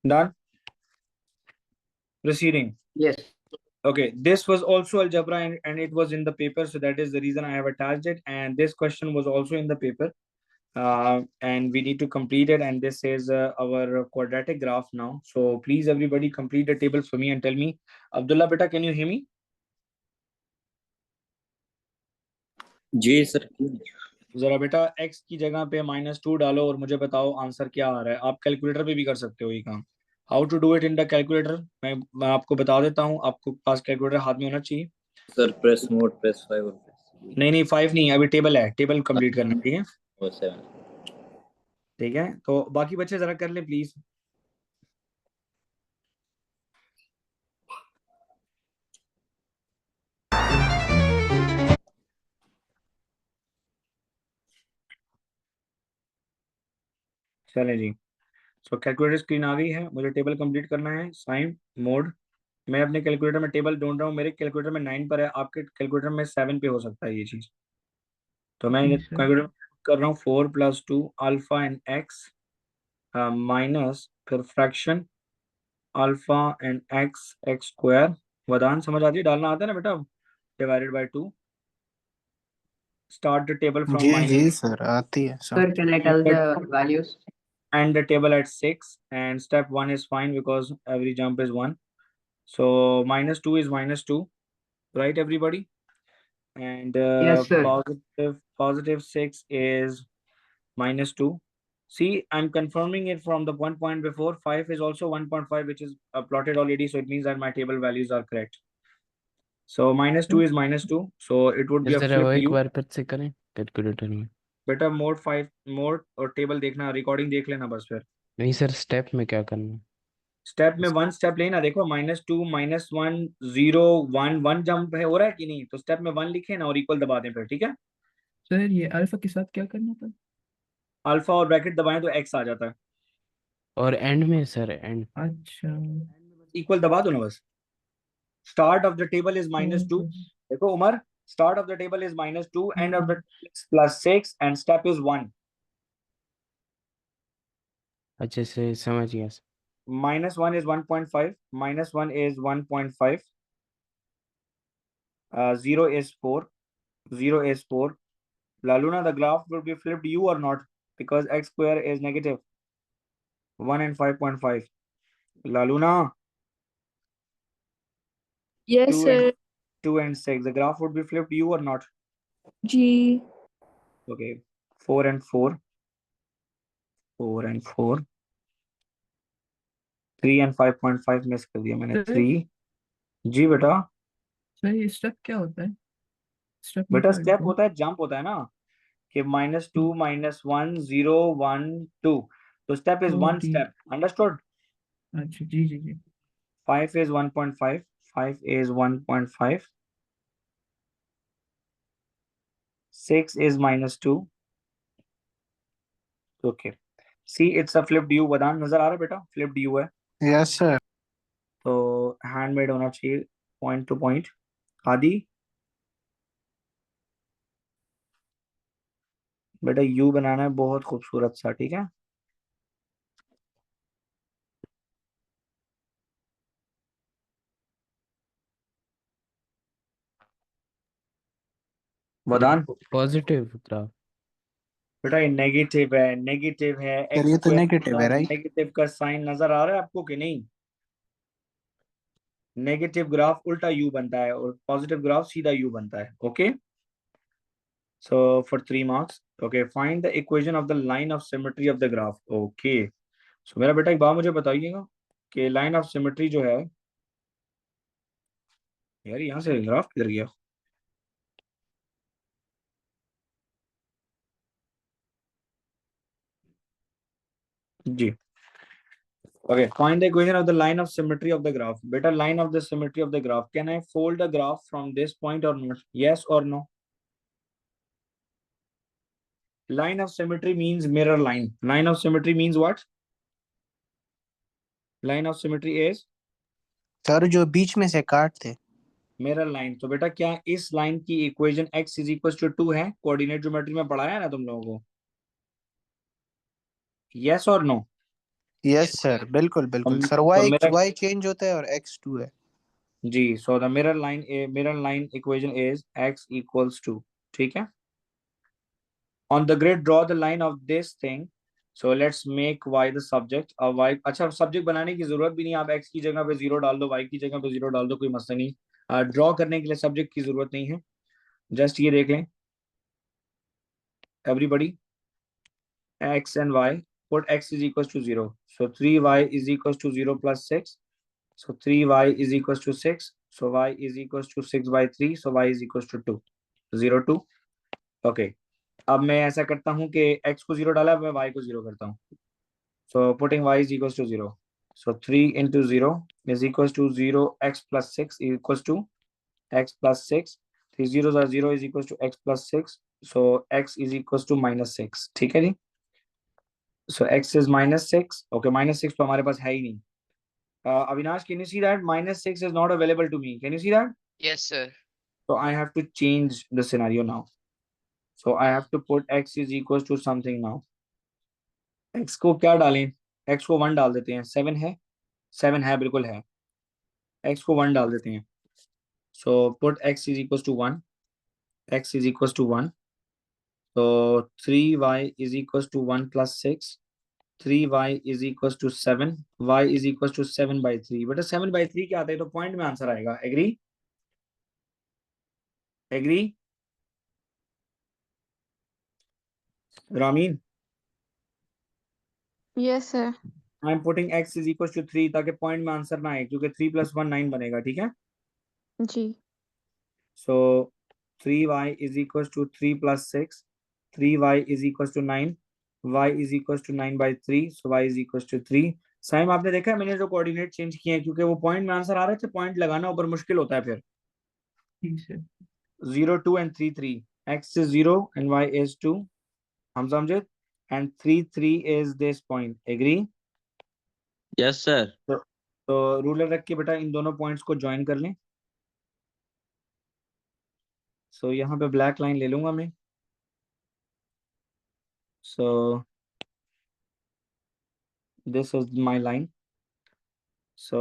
Done. Proceeding. Yes. Okay, this was also algebra and it was in the paper, so that is the reason I have attached it. And this question was also in the paper, and we need to complete it. And this is our quadratic graph now. So please, everybody, complete the table for me and tell me. Abdullah, beta, can you hear me? जी sir जरा बेटा x की जगह पे -2 डालो और मुझे बताओ आंसर क्या आ रहा है। आप कैलकुलेटर पे भी कर सकते हो ये काम। How to do it in the calculator, मैं आपको बता देता हूँ। आपको पास कैलकुलेटर हाथ में होना चाहिए। सर प्रेस मोड प्रेस 5 और प्रेस नहीं 5 नहीं, अभी टेबल है, टेबल कंप्लीट करना है, ठीक है? और 7 ठीक है, तो बाकी बच्चे जरा कर ले प्लीज। चले जी, सो कैलकुलेटर स्क्रीन आ गई है, मुझे टेबल कंप्लीट करना है। साइन मोड, मैं अपने कैलकुलेटर में टेबल ढूंढ रहा हूँ। मेरे कैलकुलेटर में 9 पर है, आपके कैलकुलेटर में 7 पे हो सकता है ये चीज। तो मैं जी सर। कैलकुलेटर कर रहा हूँ 4 + 2 अल्फा एंड एक्स माइनस फिर fraction alpha and x square. वदान समझ आती है, डालना आता है ना बेटा? Divided by 2। Start the table from जी माइनस जी सर, आती है Sir, सब। can I tell the values? and the table at 6, and step 1 is fine because every jump is 1. So -2 is -2, right everybody? And Yes, sir. positive 6 is -2. See, I'm confirming it from the 1 point before. 5 is also 1.5, which is plotted already, so it means that my table values are correct. So -2 is -2, so it would be a जरा वो flip एक u. बार फिर से करें calculator में। बेटा mode 5 mode और table देखना, रिकॉर्डिंग देख लेना बस। फिर नहीं सर, स्टेप में क्या करना है? स्टेप में 1 स्टेप लेना, देखो -2 -1 0 1 1 जंप है, हो रहा है कि नहीं? तो स्टेप में 1 लिखे ना और इक्वल दबा दें फिर, ठीक है? सर ये अल्फा के साथ क्या करना था? अल्फा और ब्रैकेट दबाएं तो x आ जाता है। और एंड में सर, एंड अच्छा। इक्वल दबा दो ना बस। Start of the table is -2। देखो Umar, start of the table is -2, end of the +6 end step is 1। अच्छे से समझ गया sir. -1 is 1.5, -1 is 1.5, 0 is 4, 0 is 4. Laluna, the graph will be flipped u or not? Because x square is negative 1 and 5.5. Laluna, Yes, 2 sir. and 2 and 6. The graph would be flipped u or not? G. Okay. 4 and 4. 4 and 4. 3 and 5.5 miss कर दिया मैंने। 3। जी बेटा। Sir ये step क्या होता है? Step बेटा निकाल स्टेप दो। होता है, जंप होता है ना, कि -2 -1 0 1 2। तो step is 1 okay. Step, understood? अच्छा जी जी जी। 5 is 1.5, 5 is 1.5, 6 is -2. Okay. See, it's a flipped U. वदान नजर आ रहा है बेटा? Flipped U है। Yes sir. तो हैंडमेड होना चाहिए, पॉइंट टू पॉइंट। आदि बेटा यू बनाना है बहुत खूबसूरत सा, ठीक है? वदान पॉजिटिव ग्राफ। बेटा ये नेगेटिव है, नेगेटिव है। सर एक्स ये तो स्क्वायर नेगेटिव है, राइट? नेगेटिव का साइन नजर आ रहा है आपको कि नहीं? नेगेटिव ग्राफ उल्टा यू बनता है और पॉजिटिव ग्राफ सीधा यू बनता है। Okay, so for 3 marks, okay, find the equation of the line of symmetry of the graph. Okay, so मेरा बेटा एक बात मुझे बताइएगा कि लाइन ऑफ सिमेट्री जो है, यार यहाँ से ग्राफ किधर गया? जी, okay, find the equation of the line of symmetry of the graph. बेटा line of the symmetry of the graph, can I fold the graph from this point or not? Yes or no? Line of symmetry means mirror line. Line of symmetry means what? Line of symmetry is sir जो बीच में से काटते। Mirror line. तो बेटा क्या इस line की equation x is equal to 2 है? कोऑर्डिनेट ज्योमेट्री में पढ़ाया है ना तुम लोगों को? यस और नो? यस सर, बिल्कुल बिल्कुल सर। तो मेरा वाई चेंज होता है और एक्स 2 है। जी, so the mirror line equation is x equals to, ठीक है। On the grid, draw the line of this thing. So let's make y the subject. अब y, अच्छा सब्जेक्ट बनाने की जरूरत भी नहीं, आप x की जगह पे 0 डाल दो, y की जगह पे 0 डाल दो, कोई मसला नहीं। ड्रॉ करने के लिए सब्जेक्ट की जरूरत नहीं है। जस्ट ये देख लें everybody, x and y, put x is equals to 0. So 3y is equals to 0 plus 6. So 3y is equals to 6. So y is equals to 6 by 3. So y is equals to 2. 0, 2. Okay. अब मैं ऐसा करता हूँ कि x को 0 डाला, मैं y को 0 करता हूँ। So putting y is equals to 0. So 3 into 0 is equals to 0, x plus 6 equals to x plus 6. 3 zeros are 0 is equals to x plus 6. So x is equals to minus 6. ठीक है जी? So x is minus 6. Okay, minus 6 तो हमारे पास है ही नहीं। Avinash, can you see that? Minus 6 is not available to me. Can you see that? Yes, sir. So I have to change the scenario now. So I have to put x is equals to something now. x को क्या डालें? x को 1 डाल देते हैं। 7 है? 7 है, बिल्कुल है। x को 1 डाल देते हैं। So put x is equals to 1. x is equals to 1. So 3y is equals to 1 plus 6. 3y is equals to 7. y is equals to 7 by 3. बेटा 7 by 3 क्या आता है? तो पॉइंट में आंसर आएगा। Agree? Agree? Ramin? Yes, sir. I am putting x is equals to 3 ताकि point में answer ना आए, क्योंकि 3 plus 1 9 बनेगा, ठीक है। जी। So 3y is equals to 3 plus 6. 3y is equals to 9. y is equals to 9 by 3. So y is equals to 3. Saim आपने देखा है मैंने जो कोऑर्डिनेट चेंज किए हैं, क्योंकि वो पॉइंट में आंसर आ रहे थे, पॉइंट लगाना ऊपर मुश्किल होता है फिर। ठीक sir. 0, 2 and 3, 3. x is 0 and y is 2. हम समझे? And 3, 3 is this point. Agree? Yes sir. तो रूलर रख के बेटा इन दोनों पॉइंट्स को ज्वाइन कर लें। सो यहाँ पे ब्लैक लाइन ले लूंगा मैं। सो this is my line. So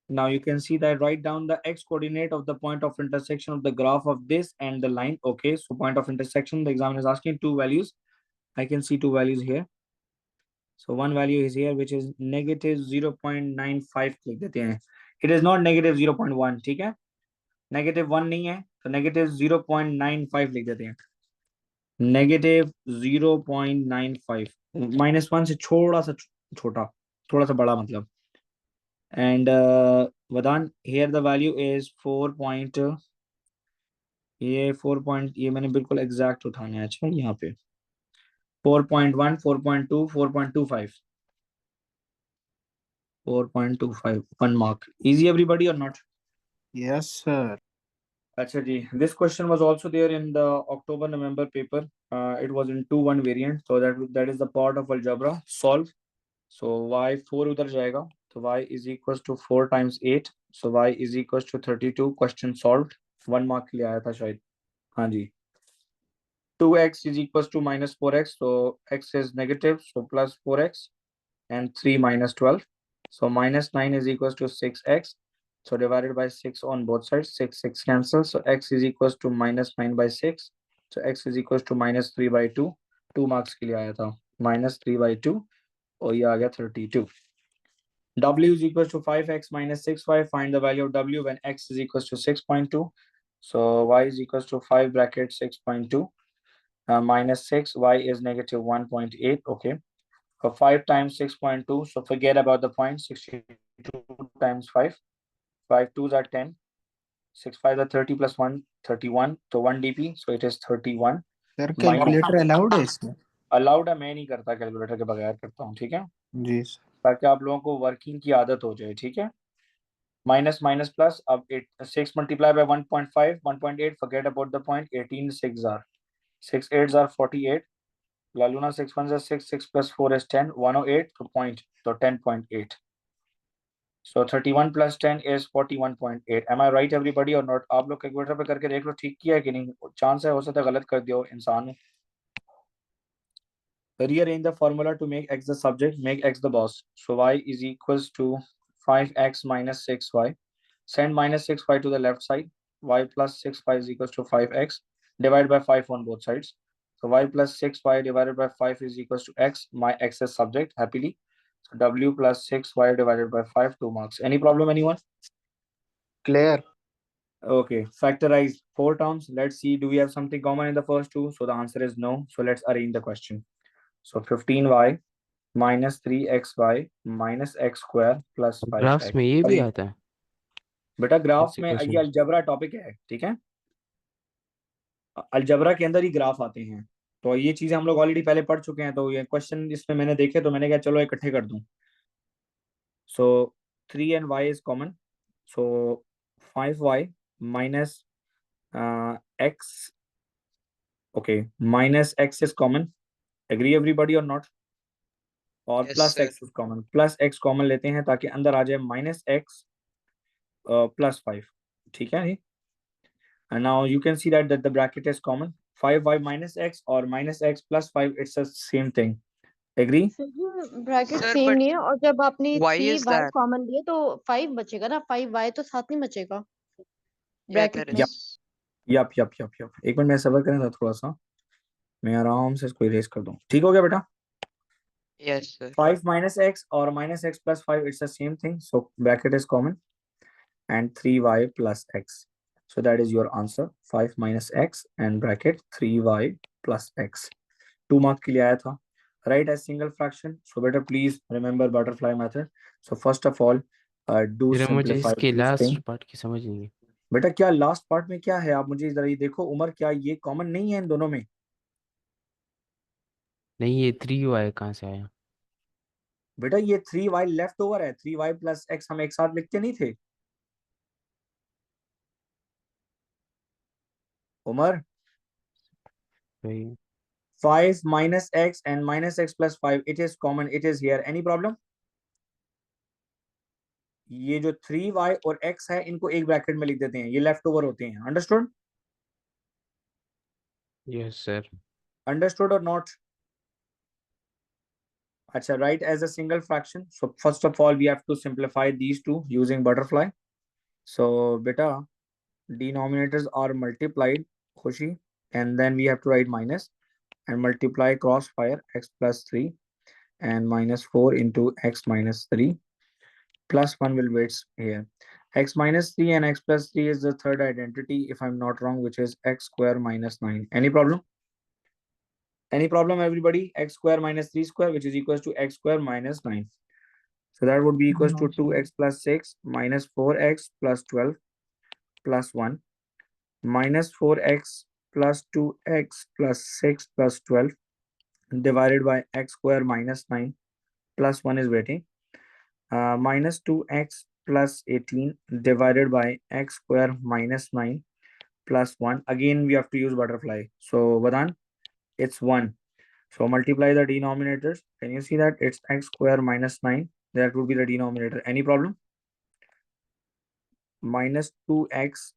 now you can see that write down the x coordinate of the point of intersection of the graph of this and the line. Okay, so point of intersection, the examiner is asking two values. I can see two values here. So one value is here, which is negative 0.95 लिख देते हैं। It is not negative 0.1, ठीक है? Negative 1 नहीं है, तो negative 0.95 लिख देते हैं। Negative 0.95, -1 से थोड़ा सा छोटा, थोड़ा सा बड़ा मतलब। And Vadan, here the value is 4 point, ये 4 point, ये मैंने बिल्कुल एग्जैक्ट उठाना है। अच्छा यहाँ पे 4.1, 4.2, 4.25, 4.25, 1 mark. Easy everybody or not? Yes sir. अच्छा जी, this question was also there in the October-November paper. It was in 2-1 variant, so that is the part of algebra. Solve. So y4 उधर जाएगा, तो y is equals to 4 times 8. So y is equals to 32. Question solved. 1 mark के लिए आया था शायद। हाँ जी। 2x is equals to minus 4x. So x is negative, so plus 4x, and 3 minus 12. So minus 9 is equals to 6x. So divided by 6 on both sides, 6 cancel. So x is equals to minus 9 by 6. So x is equals to minus 3 by 2. 2 marks के लिए आया था, minus 3 by 2, और ये आ गया 32. W is equals to 5x minus 6y. Find the value of W when x is equals to 6.2. So y is equals to 5 bracket 6.2 minus 6. Y is negative 1.8. Okay. So 5 times 6.2. So forget about the point. 62 times 5. 5 2s are 10. 6 5 are 30 plus 1, 31. So 1 dp. So it is 31. Sir calculator allowed है इसमें? Allowed है, मैं नहीं करता, calculator के बगैर करता हूँ, ठीक है जी सर। ताकि आप लोगों को वर्किंग की आदत हो जाए, ठीक है। माइनस माइनस प्लस, अब 6 multiply by 1.5, 1.8, forget about the point. 18 6 are 6 8s are 48. Laluna 6 1s are 6, 6 plus 4 is 10, 108, तो point, तो 10.8. So 31 plus 10 is 41.8. Am I right everybody or not? आप लोग कैलकुलेटर पे करके देख लो ठीक किया है कि नहीं, चांस है हो सकता है गलत कर दिया हो इंसान। Rearrange the formula to make x the subject, make x the boss. So y is equals to 5x minus 6y. Send minus 6y to the left side. Y plus 6y is equals to 5x. Divide by 5 on both sides. So y plus 6y divided by 5 is equals to x. My x is subject, happily. So w plus 6y divided by 5, 2 marks. Any problem, anyone? Clear. Okay, factorize 4 terms. Let's see, do we have something common in the first two? So the answer is no. So let's arrange the question. So 15y minus 3xy minus x square plus graphs 5x. में ये भी अरे आता है बेटा graph ऐसे में ये क्वेश्चन अलजबरा टॉपिक है, ठीक है। अलजबरा के अंदर ही ग्राफ आते हैं, तो ये चीजें हम लोग ऑलरेडी पहले पढ़ चुके हैं, तो ये क्वेश्चन इसमें मैंने देखे तो मैंने कहा चलो इकट्ठे कर दूं। सो 3 and y is common, so 5y minus x, okay, minus x is common. Agree everybody or not? और Yes, plus sir. X is common, plus x common लेते हैं ताकि अंदर आ जाए माइनस एक्स प्लस 5, ठीक है। And now you can see that the bracket is common. 5y minus x or minus x plus 5, it's the same thing. Agree? Bracket Sir, same but नहीं है, और जब आपने why three is y that? Common लिए तो 5 बचेगा ना, 5y तो साथ नहीं बचेगा Yeah, ब्रैकेट that में। is. यप एक मिनट मैं सबर करें था थोड़ा सा, मैं आराम से इसको इरेज कर दूं। ठीक हो गया बेटा? Yes, sir. 5 minus x or minus x plus 5, it's the same thing, so bracket is common, and 3y plus x. So that is your answer, 5 minus x and bracket 3y plus x. 2 mark के लिए आया था। Write as single fraction. So better please remember butterfly method. So first of all, do फिर मुझे simplify इसके this last thing. Part की समझ नहीं है बेटा क्या लास्ट पार्ट में क्या है, आप मुझे जरा ये देखो। उमर क्या ये कॉमन नहीं है इन दोनों में? नहीं ये 3y कहाँ से आया बेटा ये 3y लेफ्ट ओवर है, 3y प्लस x हम एक साथ लिखते नहीं थे उमर? भाई 5 minus x and minus x plus 5, it is common, it is here. Any problem? ये जो 3y और x है इनको एक ब्रैकेट में लिख देते हैं, ये लेफ्ट ओवर होते हैं। Understood? Yes sir Understood or not? Acha, write as a single fraction. So first of all, we have to simplify these two using butterfly. So beta, denominators are multiplied, Khushi, and then we have to write minus and multiply crossfire x plus 3 and minus 4 into x minus 3 plus 1 will wait here. X minus 3 and x plus 3 is the third identity, if I'm not wrong, which is x square minus 9. Any problem? Any problem, everybody? X square minus 3 square, which is equals to x square minus 9. So that would be equals to 2x plus 6 minus 4x plus 12 plus 1 minus 4x plus 2x plus 6 plus 12 divided by x square minus 9 plus 1 is waiting. Minus 2x plus 18 divided by x square minus 9 plus 1. Again, we have to use butterfly. So, Vadan, it's 1. So, multiply the denominators. Can you see that? It's x square minus 9. That would be the denominator. Any problem? Minus 2x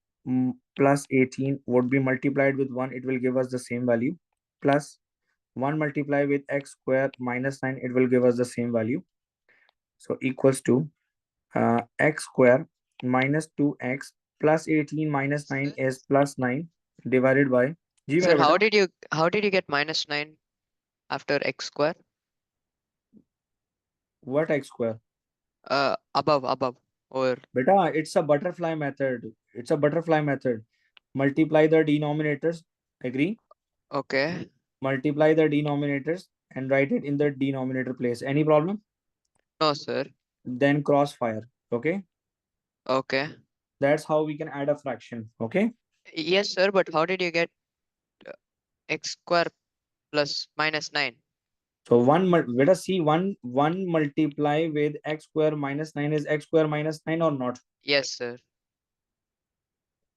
plus 18 would be multiplied with 1. It will give us the same value. Plus 1 multiplied with x square minus 9. It will give us the same value. So, equals to x square minus 2x plus 18 minus 9 is plus 9 divided by. Sir, how did you get minus 9 after x square? What x square? Above or Beta, it's a butterfly method. It's a butterfly method. Multiply the denominators. Agree? okay. Multiply the denominators and write it in the denominator place. Any problem? No, sir. Then crossfire. Okay. Okay. That's how we can add a fraction. Okay. Yes, sir, but how did you get x square plus minus 9? So let us see, 1 multiply with x square minus 9 is x square minus 9 or not? Yes, sir.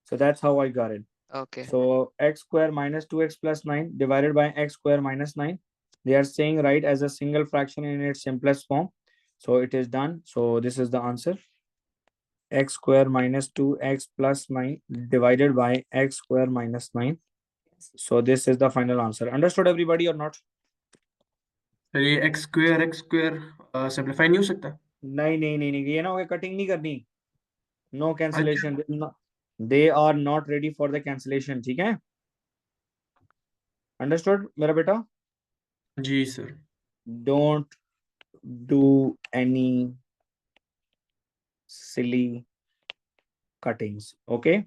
So that's how I got it. Okay. So x square minus 2x plus 9 divided by x square minus 9. They are saying write as a single fraction in its simplest form. So it is done. So this is the answer. X square minus 2x plus 9 divided by x square minus 9. So this is the final answer. Understood everybody or not? Sir ये x square simplify नहीं हो सकता? नहीं नहीं नहीं नहीं, ये ना हो गया, कटिंग नहीं करनी, नो अच्छा cancellation, they are not ready for the cancellation, ठीक है? अंडरस्टूड मेरा बेटा? जी sir. Don't do any silly cuttings, okay?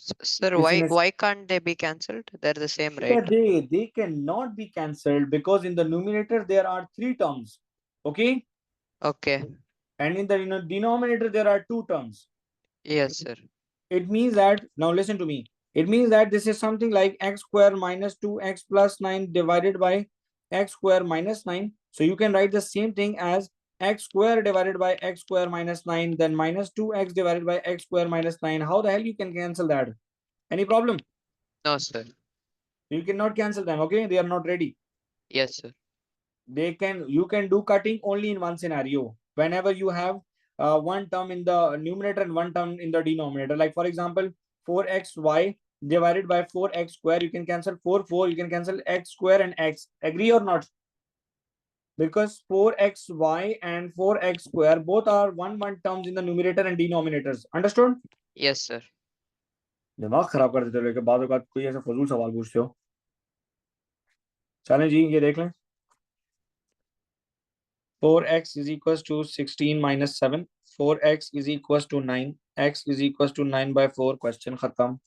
Sir, किसी ने why can't they be cancelled? They're the same, Beta, right? they cannot be cancelled because in the numerator there are 3 terms, okay? Okay. And in the denominator there are 2 terms. Yes, sir. It means that, now listen to me, it means that this is something like x square minus 2x plus 9 divided by x square minus 9. So you can write the same thing as x square divided by x square minus 9, then minus 2x divided by x square minus 9. How the hell you can cancel that? Any problem? No, sir. You cannot cancel them, okay? They are not ready. Yes, sir. You can do cutting only in one scenario, whenever you have one term in the numerator and one term in the denominator. Like for example, 4xy divided by 4x square, you can cancel 4, you can cancel x square and x. Agree or not? Because 4xy and 4x square both are one terms in the numerator and denominators. Understood? Yes, sir. दिमाग खराब कर देते हो, लेके बाद औकात कोई ऐसा फजूल सवाल पूछते हो। चलें जी, ये देख लें। 4x is equals to 16 minus 7. 4x is equals to 9. X is equals to 9 by 4. Question khatam.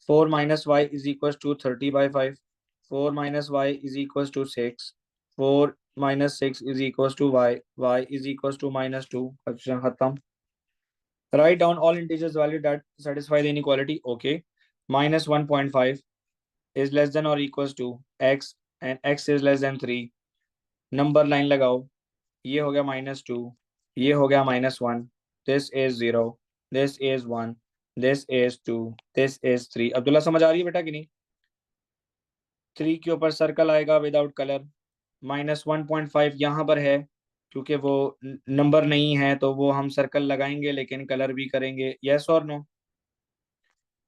4 minus y is equals to 30 by 5. 4 minus y is equals to 6. 4 minus 6 is equals to y. Y is equals to minus 2. Question khatam. Write down all integers value that satisfy the inequality. Okay. Minus 1.5 is less than or equals to x and x is less than 3. Number line लगाओ, ये हो गया -2, ये हो गया -1, this is 0, this is 1, this is 2, this is 3। Abdullah समझ आ रही है बेटा कि नहीं? 3 के ऊपर सर्कल आएगा विदाउट कलर, -1.5 यहाँ पर है, क्योंकि वो नंबर नहीं है तो वो हम सर्कल लगाएंगे लेकिन कलर भी करेंगे। यस और no?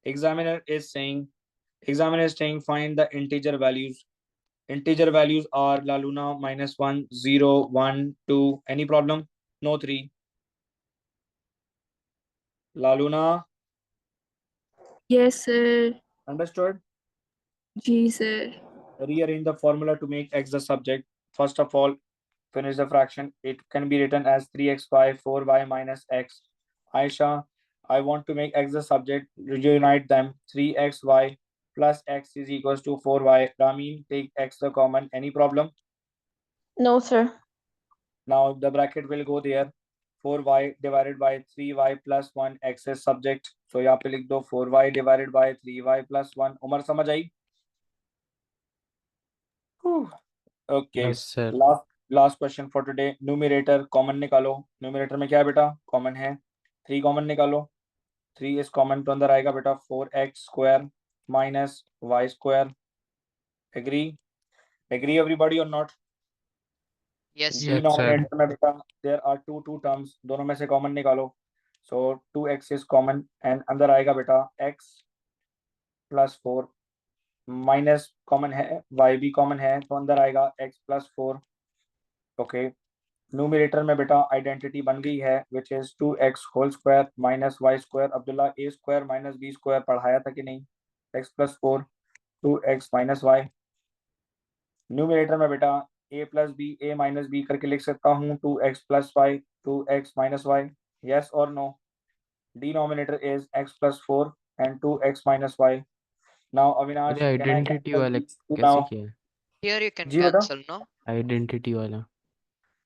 examiner is saying find the integer values. Integer values are La Luna -1, 0, 1, 2. Any problem? No 3. La Luna, Yes, sir. understood? Ji, sir. Rearrange the formula to make x the subject. First of all, finish the fraction. It can be written as 3xy 4y minus x. Aisha, I want to make x the subject. Reunite them. 3xy plus x is equals to 4y. Ramin, take x the common. Any problem? No, sir. Now the bracket will go there. 4y divided by 3y plus 1 x is subject. So यहाँ पे लिख दो 4y divided by 3y plus 1. Umar समझ आई? Okay. Yes, sir. Last question for today. Numerator common निकालो. Numerator में क्या है बेटा? Common है. 3 common निकालो. 3 is common, तो अंदर आएगा बेटा 4x square minus y square. Agree everybody or not? Yes, sir. Yes, sir. Denominator में बेटा there are two terms, दोनों में से common निकालो. So 2x is common and अंदर आएगा बेटा x plus 4 minus common है, y भी common है, तो अंदर आएगा x plus 4. ओके, न्यूमरेटर में बेटा आइडेंटिटी बन गई है which is 2x whole square minus y square. Abdullah a square minus b square पढ़ाया था कि नहीं? x plus 4 2x minus y. Numerator में बेटा a plus b a minus b करके लिख सकता हूँ 2x plus y 2x minus y. yes or no? Denominator is x plus 4 and 2x minus y. Now Avinash, अरे can I identity cancel वाला these two कैसे now? किया है? Here you can जी बेटा, cancel, no? आइडेंटिटी वाला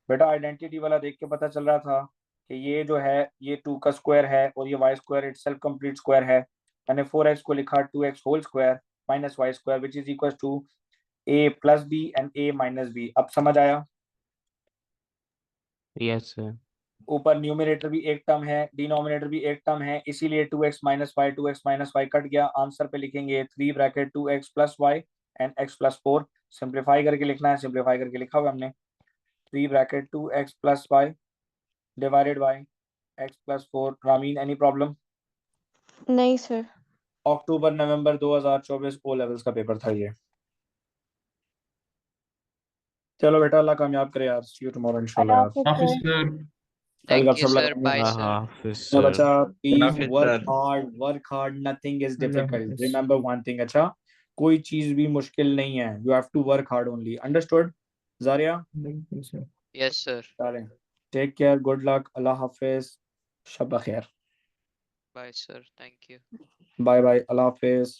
बेटा identity वाला देख के पता चल रहा था कि ये जो है ये 2 का स्क्वायर है और ये y square itself complete square है। मैंने 4x को लिखा 2x whole square minus y square which is equal to a plus b and a minus b। अब समझ आया? Yes sir. ऊपर न्यूमरेटर भी एक टर्म है, डिनोमिनेटर भी एक टर्म है, इसीलिए 2x माइनस y कट गया। आंसर पे लिखेंगे 3 bracket 2x plus y and x plus 4। Simplify करके लिखना है, सिंप्लीफाई करके लिखा हुआ हमने 3 bracket 2x plus y divided by x plus 4. Ramin, any problem? नहीं सर। अक्टूबर नवंबर 2024 ओ लेवल्स का पेपर था ये। चलो बेटा, अल्लाह कामयाब करे यार। सी यू टुमारो इंशाल्लाह यार। हाफिज सर। कल Thank you, गपशप sir. लगाएंगे। Bye, हाँ sir. हाँ हाफिज ना सर। बच्चा, प्लीज हाफिज sir. Work hard, nothing is अल्लाह डिफिकल्ट। हाफिज। रिमेंबर वन थिंग, अच्छा, कोई चीज भी मुश्किल नहीं है। You have to work hard only. Understood जारिया? बिल्कुल सर। Yes, sir. चलें, टेक केयर, गुड लक, अल्लाह हाफिज, शब खैर, Bye, sir. Thank you. Bye bye, अल्लाह हाफिज।